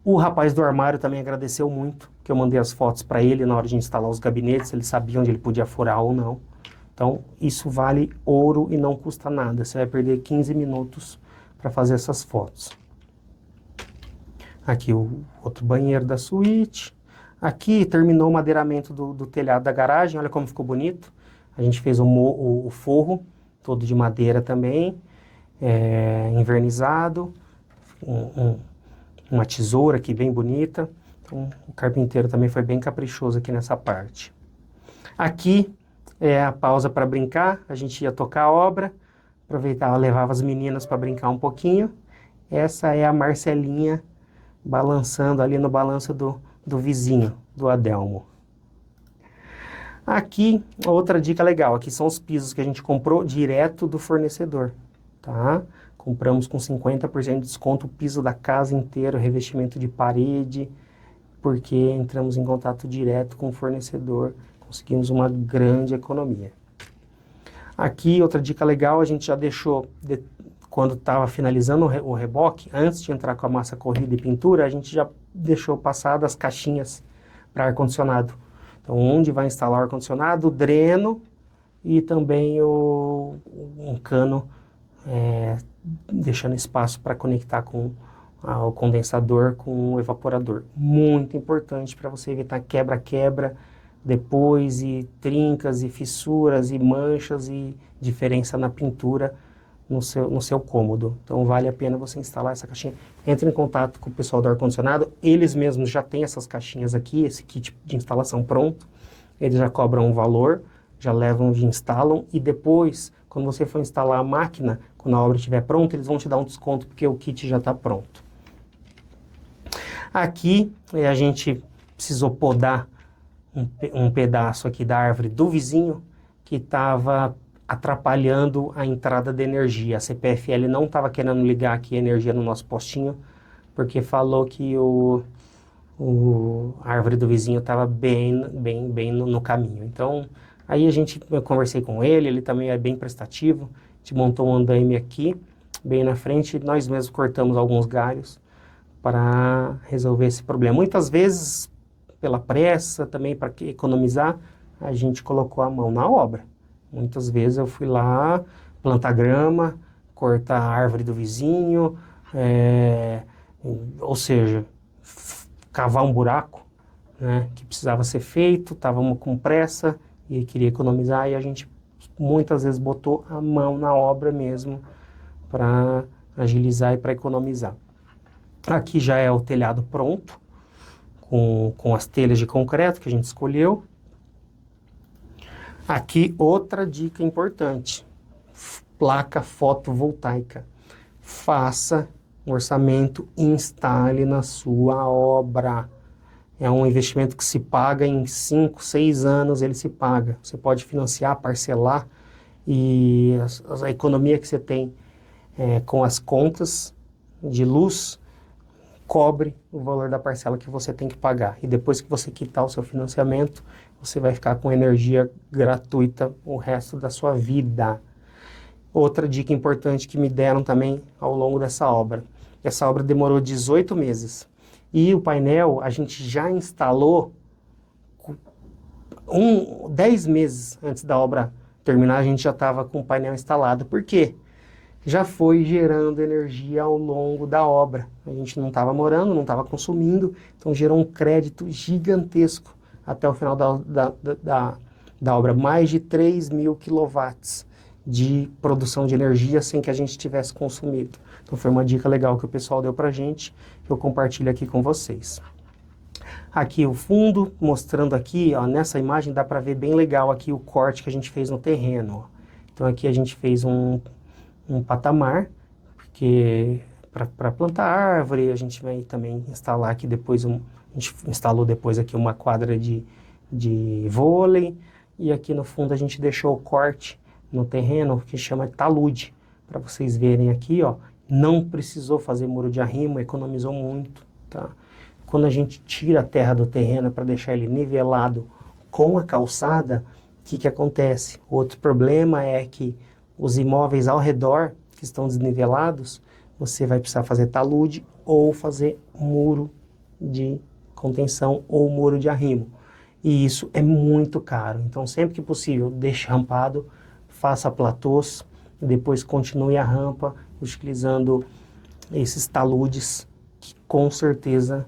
O rapaz do armário também agradeceu muito, que eu mandei as fotos para ele na hora de instalar os gabinetes, ele sabia onde ele podia furar ou não. Então, isso vale ouro e não custa nada. Você vai perder 15 minutos para fazer essas fotos. Aqui o outro banheiro da suíte. Aqui terminou o madeiramento do telhado da garagem, olha como ficou bonito. A gente fez o forro, todo de madeira também, envernizado, uma tesoura aqui bem bonita. Então, o carpinteiro também foi bem caprichoso aqui nessa parte. Aqui é a pausa para brincar, a gente ia tocar a obra, aproveitava, levava as meninas para brincar um pouquinho. Essa é a Marcelinha balançando ali no balanço do vizinho, do Adelmo. Aqui, outra dica legal, aqui são os pisos que a gente comprou direto do fornecedor, tá? Compramos com 50% de desconto o piso da casa inteira, revestimento de parede, porque entramos em contato direto com o fornecedor, conseguimos uma grande economia. Aqui, outra dica legal, a gente já deixou, quando estava finalizando o reboque, antes de entrar com a massa corrida e pintura, a gente já deixou passadas as caixinhas para ar-condicionado. Então, onde vai instalar o ar-condicionado, o dreno e também um cano, deixando espaço para conectar com o condensador com o evaporador. Muito importante para você evitar quebra-quebra depois e trincas e fissuras e manchas e diferença na pintura no seu cômodo. Então vale a pena você instalar essa caixinha. Entre em contato com o pessoal do ar-condicionado, eles mesmos já têm essas caixinhas aqui, esse kit de instalação pronto, eles já cobram um valor, já levam e instalam, e depois, quando você for instalar a máquina, quando a obra estiver pronta, eles vão te dar um desconto, porque o kit já está pronto. Aqui, a gente precisou podar um pedaço aqui da árvore do vizinho, que estava atrapalhando a entrada de energia. A CPFL não estava querendo ligar aqui a energia no nosso postinho, porque falou que a árvore do vizinho estava bem no caminho. Então, aí eu conversei com ele também é bem prestativo, a gente montou um andaime aqui, bem na frente, nós mesmos cortamos alguns galhos para resolver esse problema. Muitas vezes, pela pressa, também para economizar, a gente colocou a mão na obra. Muitas vezes eu fui lá plantar grama, cortar a árvore do vizinho, ou seja, cavar um buraco, né, que precisava ser feito, estávamos com pressa e queria economizar, e a gente muitas vezes botou a mão na obra mesmo para agilizar e para economizar. Aqui já é o telhado pronto, com as telhas de concreto que a gente escolheu. Aqui outra dica importante, placa fotovoltaica. Faça um orçamento e instale na sua obra. É um investimento que se paga em 5, 6 anos, ele se paga. Você pode financiar, parcelar, e a economia que você tem com as contas de luz cobre o valor da parcela que você tem que pagar. E depois que você quitar o seu financiamento, você vai ficar com energia gratuita o resto da sua vida. Outra dica importante que me deram também ao longo dessa obra. Essa obra demorou 18 meses. E o painel a gente já instalou 10 meses antes da obra terminar, a gente já estava com o painel instalado. Por quê? Já foi gerando energia ao longo da obra. A gente não estava morando, não estava consumindo, então gerou um crédito gigantesco até o final da obra. Mais de 3.000 quilowatts de produção de energia sem que a gente tivesse consumido. Então foi uma dica legal que o pessoal deu pra gente, que eu compartilho aqui com vocês. Aqui o fundo, mostrando aqui, ó, nessa imagem dá para ver bem legal aqui o corte que a gente fez no terreno. Ó. Então aqui a gente fez um patamar, porque para plantar árvore, a gente vai também instalar aqui depois, a gente instalou depois aqui uma quadra de vôlei, e aqui no fundo a gente deixou o corte no terreno que chama de talude, para vocês verem aqui, ó, não precisou fazer muro de arrimo, economizou muito, tá? Quando a gente tira a terra do terreno para deixar ele nivelado com a calçada, o que acontece? Outro problema é que os imóveis ao redor, que estão desnivelados, você vai precisar fazer talude ou fazer muro de contenção ou muro de arrimo. E isso é muito caro. Então, sempre que possível, deixe rampado, faça platôs, e depois continue a rampa utilizando esses taludes, que com certeza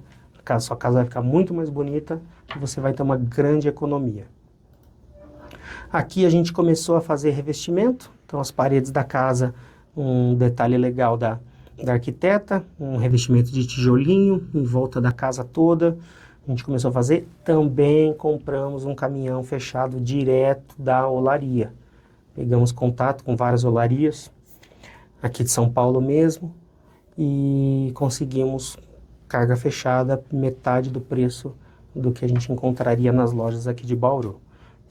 sua casa vai ficar muito mais bonita e você vai ter uma grande economia. Aqui a gente começou a fazer revestimento, então as paredes da casa, um detalhe legal da arquiteta, um revestimento de tijolinho em volta da casa toda, a gente começou a fazer. Também compramos um caminhão fechado direto da olaria. Pegamos contato com várias olarias, aqui de São Paulo mesmo, e conseguimos carga fechada, metade do preço do que a gente encontraria nas lojas aqui de Bauru.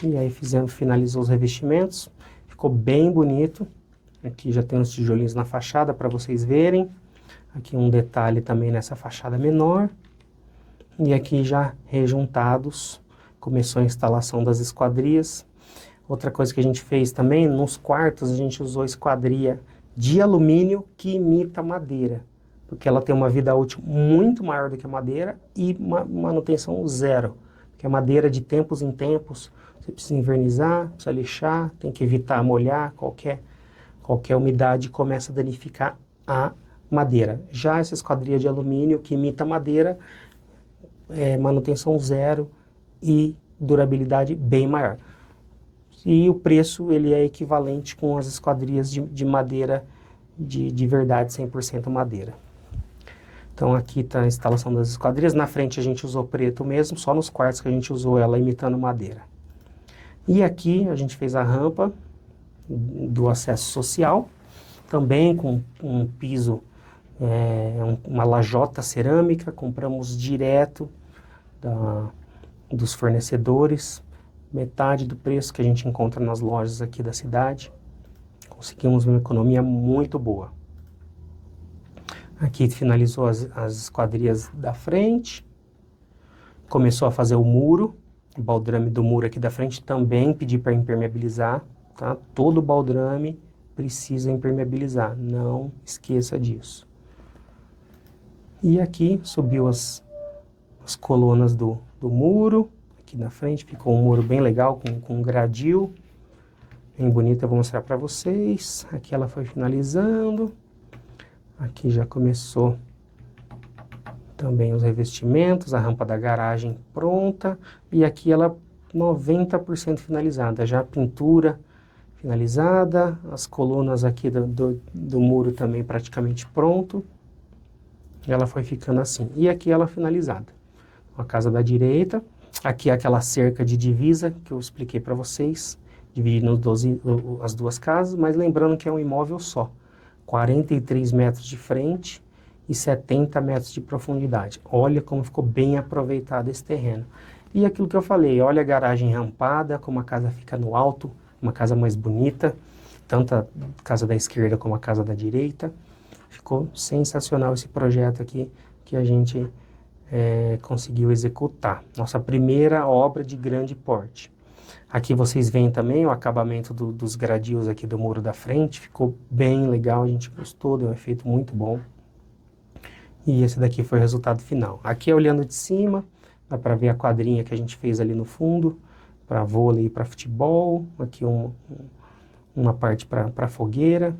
E aí finalizou os revestimentos, ficou bem bonito. Aqui já tem os tijolinhos na fachada para vocês verem. Aqui um detalhe também nessa fachada menor. E aqui já rejuntados, começou a instalação das esquadrias. Outra coisa que a gente fez também, nos quartos a gente usou esquadria de alumínio que imita madeira, porque ela tem uma vida útil muito maior do que a madeira e manutenção zero, porque a madeira de tempos em tempos você precisa invernizar, precisa lixar, tem que evitar molhar, qualquer umidade começa a danificar a madeira. Já essa esquadria de alumínio que imita madeira, manutenção zero e durabilidade bem maior. E o preço ele é equivalente com as esquadrias de madeira de verdade, 100% madeira. Então aqui está a instalação das esquadrias. Na frente a gente usou preto mesmo, só nos quartos que a gente usou ela imitando madeira. E aqui a gente fez a rampa do acesso social, também com um piso, uma lajota cerâmica, compramos direto dos fornecedores, metade do preço que a gente encontra nas lojas aqui da cidade. Conseguimos uma economia muito boa. Aqui finalizou as esquadrias da frente, começou a fazer o muro, o baldrame do muro aqui da frente também pedi para impermeabilizar, tá? Todo baldrame precisa impermeabilizar, não esqueça disso. E aqui subiu as colunas do muro, aqui na frente ficou um muro bem legal com um gradil, bem bonito, eu vou mostrar para vocês. Aqui ela foi finalizando. Aqui já começou também os revestimentos, a rampa da garagem pronta. E aqui ela 90% finalizada, já a pintura finalizada, as colunas aqui do muro também praticamente pronto. E ela foi ficando assim. E aqui ela finalizada. A casa da direita, aqui aquela cerca de divisa que eu expliquei para vocês, dividindo as duas casas, mas lembrando que é um imóvel só. 43 metros de frente e 70 metros de profundidade. Olha como ficou bem aproveitado esse terreno. E aquilo que eu falei, olha a garagem rampada, como a casa fica no alto, uma casa mais bonita, tanto a casa da esquerda como a casa da direita. Ficou sensacional esse projeto aqui que a gente conseguiu executar. Nossa primeira obra de grande porte. Aqui vocês veem também o acabamento dos gradios aqui do muro da frente, ficou bem legal, a gente gostou, deu um efeito muito bom. E esse daqui foi o resultado final. Aqui olhando de cima, dá para ver a quadrinha que a gente fez ali no fundo, para vôlei e para futebol. Aqui uma parte para fogueira.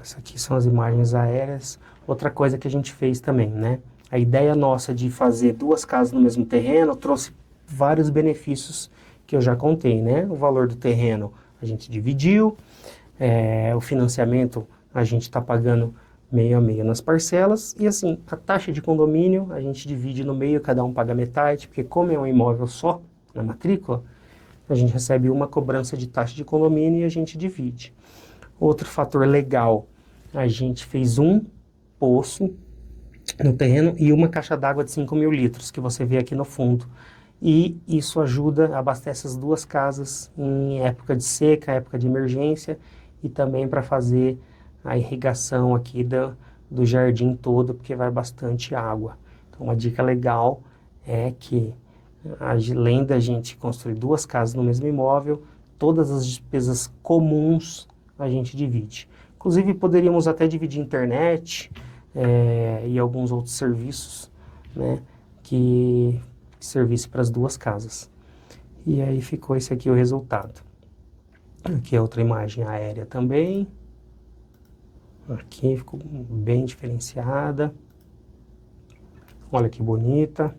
Essas aqui são as imagens aéreas. Outra coisa que a gente fez também, né? A ideia nossa de fazer 2 casas no mesmo terreno trouxe vários benefícios que eu já contei, né? O valor do terreno a gente dividiu, o financiamento a gente está pagando meio a meio nas parcelas, e assim, a taxa de condomínio a gente divide no meio, cada um paga metade, porque como é um imóvel só na matrícula, a gente recebe uma cobrança de taxa de condomínio e a gente divide. Outro fator legal, a gente fez um poço no terreno e uma caixa d'água de 5.000 litros, que você vê aqui no fundo. E isso ajuda, abastece as 2 casas em época de seca, época de emergência, e também para fazer a irrigação aqui do jardim todo, porque vai bastante água. Então, uma dica legal é que, além da gente construir 2 casas no mesmo imóvel, todas as despesas comuns a gente divide. Inclusive, poderíamos até dividir internet e alguns outros serviços, né, que servisse para as 2 casas. E aí ficou esse aqui o resultado. Aqui é outra imagem aérea também. Aqui ficou bem diferenciada. Olha que bonita.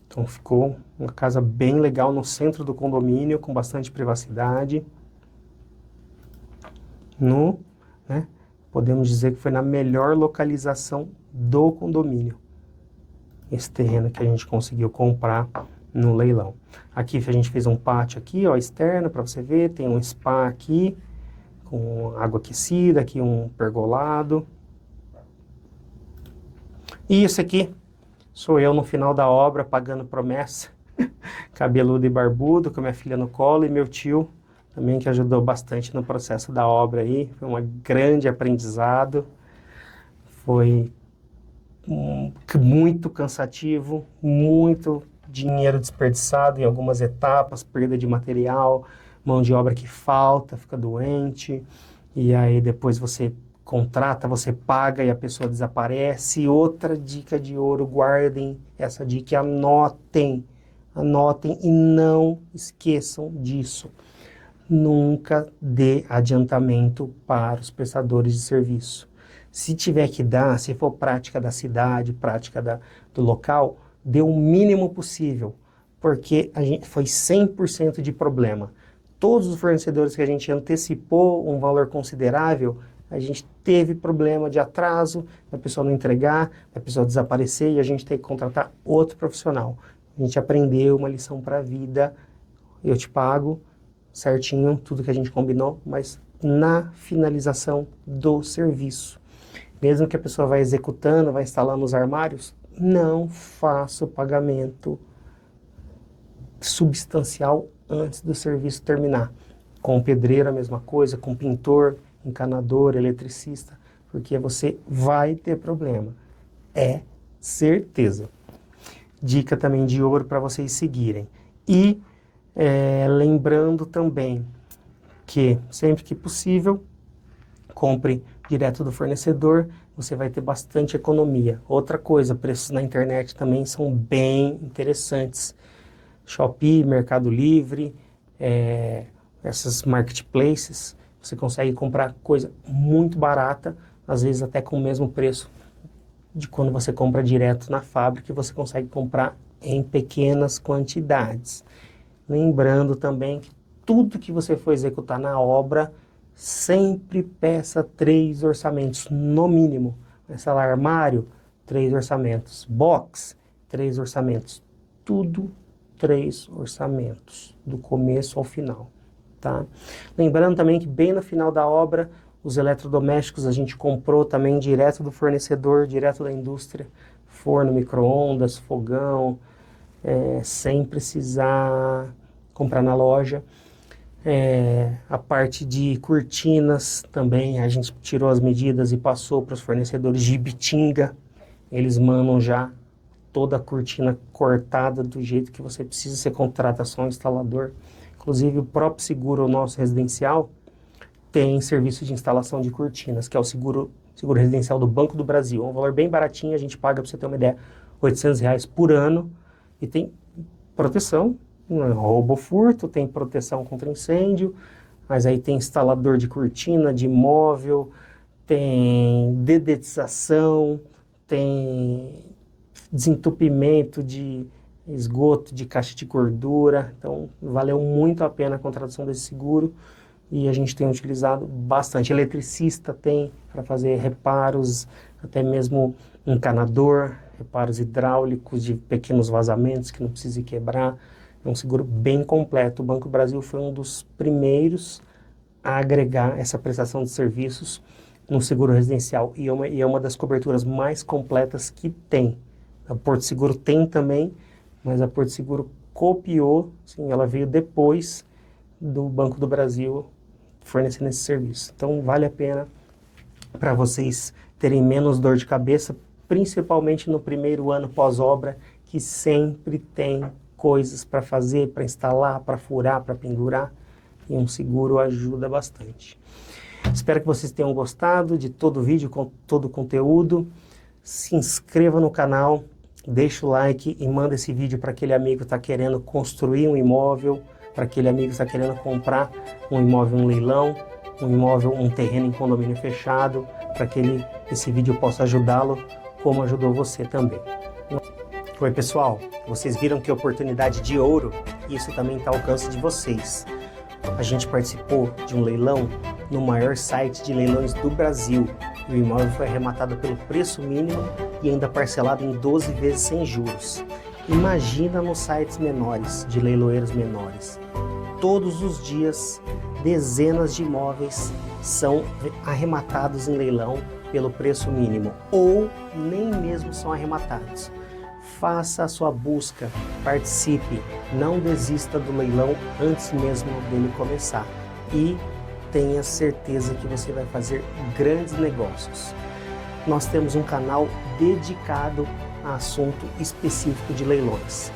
Então ficou uma casa bem legal no centro do condomínio, com bastante privacidade. Né, podemos dizer que foi na melhor localização do condomínio esse terreno que a gente conseguiu comprar no leilão. Aqui a gente fez um pátio aqui, ó, externo, para você ver, tem um spa aqui, com água aquecida, aqui um pergolado. E isso aqui sou eu no final da obra, pagando promessa, cabeludo e barbudo, com minha filha no colo, e meu tio também, que ajudou bastante no processo da obra aí. Foi um grande aprendizado, foi muito cansativo, muito dinheiro desperdiçado em algumas etapas, perda de material, mão de obra que falta, fica doente, e aí depois você contrata, você paga e a pessoa desaparece. Outra dica de ouro, guardem essa dica e anotem e não esqueçam disso. Nunca dê adiantamento para os prestadores de serviço. Se tiver que dar, se for prática da cidade, prática do local, dê o mínimo possível, porque a gente foi 100% de problema. Todos os fornecedores que a gente antecipou um valor considerável, a gente teve problema de atraso, da pessoa não entregar, da pessoa desaparecer e a gente tem que contratar outro profissional. A gente aprendeu uma lição para a vida. Eu te pago certinho tudo que a gente combinou, mas na finalização do serviço. Mesmo que a pessoa vai executando, vai instalando os armários, não faça o pagamento substancial antes do serviço terminar. Com o pedreiro a mesma coisa, com o pintor, encanador, eletricista, porque você vai ter problema. É certeza. Dica também de ouro para vocês seguirem. E lembrando também que sempre que possível, compre direto do fornecedor, você vai ter bastante economia. Outra coisa, preços na internet também são bem interessantes. Shopee, Mercado Livre, essas marketplaces, você consegue comprar coisa muito barata, às vezes até com o mesmo preço de quando você compra direto na fábrica, e você consegue comprar em pequenas quantidades. Lembrando também que tudo que você for executar na obra, sempre peça 3 orçamentos, no mínimo. Instalar armário, 3 orçamentos. Box, 3 orçamentos. Tudo 3 orçamentos, do começo ao final, tá? Lembrando também que bem no final da obra, os eletrodomésticos a gente comprou também direto do fornecedor, direto da indústria. Forno, micro-ondas, fogão, sem precisar comprar na loja. A parte de cortinas também, a gente tirou as medidas e passou para os fornecedores de Ibitinga. Eles mandam já toda a cortina cortada do jeito que você precisa. Você contrata só um instalador. Inclusive, o próprio seguro nosso residencial tem serviço de instalação de cortinas, que é o seguro seguro residencial do Banco do Brasil. É um valor bem baratinho, a gente paga, para você ter uma ideia, R$800 por ano e tem proteção, roubo, furto, tem proteção contra incêndio, mas aí tem instalador de cortina, de móvel, tem dedetização, tem desentupimento de esgoto, de caixa de gordura. Então, valeu muito a pena a contratação desse seguro e a gente tem utilizado bastante. Eletricista tem para fazer reparos, até mesmo encanador, reparos hidráulicos de pequenos vazamentos que não precisa quebrar. É um seguro bem completo. O Banco do Brasil foi um dos primeiros a agregar essa prestação de serviços no seguro residencial e é uma das coberturas mais completas que tem. A Porto Seguro tem também, mas a Porto Seguro copiou, sim, ela veio depois do Banco do Brasil fornecendo esse serviço. Então vale a pena para vocês terem menos dor de cabeça, principalmente no primeiro ano pós-obra, que sempre tem coisas para fazer, para instalar, para furar, para pendurar, e um seguro ajuda bastante. Espero que vocês tenham gostado de todo o vídeo, com todo o conteúdo. Se inscreva no canal, deixa o like e manda esse vídeo para aquele amigo que está querendo construir um imóvel, para aquele amigo que está querendo comprar um imóvel em leilão, um imóvel, um terreno em condomínio fechado, para que esse vídeo possa ajudá-lo, como ajudou você também. Oi pessoal, vocês viram que oportunidade de ouro? Isso também está ao alcance de vocês. A gente participou de um leilão no maior site de leilões do Brasil. O imóvel foi arrematado pelo preço mínimo e ainda parcelado em 12 vezes sem juros. Imagina nos sites menores, de leiloeiros menores. Todos os dias, dezenas de imóveis são arrematados em leilão pelo preço mínimo, ou nem mesmo são arrematados. Faça a sua busca, participe, não desista do leilão antes mesmo dele começar e tenha certeza que você vai fazer grandes negócios. Nós temos um canal dedicado a assunto específico de leilões.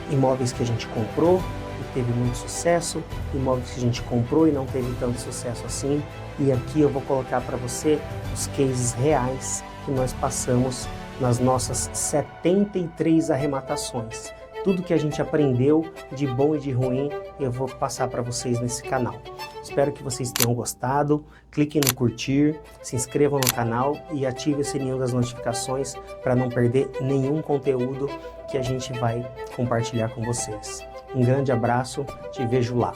Imóveis que a gente comprou e teve muito sucesso, imóveis que a gente comprou e não teve tanto sucesso assim, e aqui eu vou colocar para você os cases reais que nós passamos nas nossas 73 arrematações. Tudo que a gente aprendeu de bom e de ruim, eu vou passar para vocês nesse canal. Espero que vocês tenham gostado. Cliquem no curtir, se inscrevam no canal e ative o sininho das notificações para não perder nenhum conteúdo que a gente vai compartilhar com vocês. Um grande abraço, te vejo lá.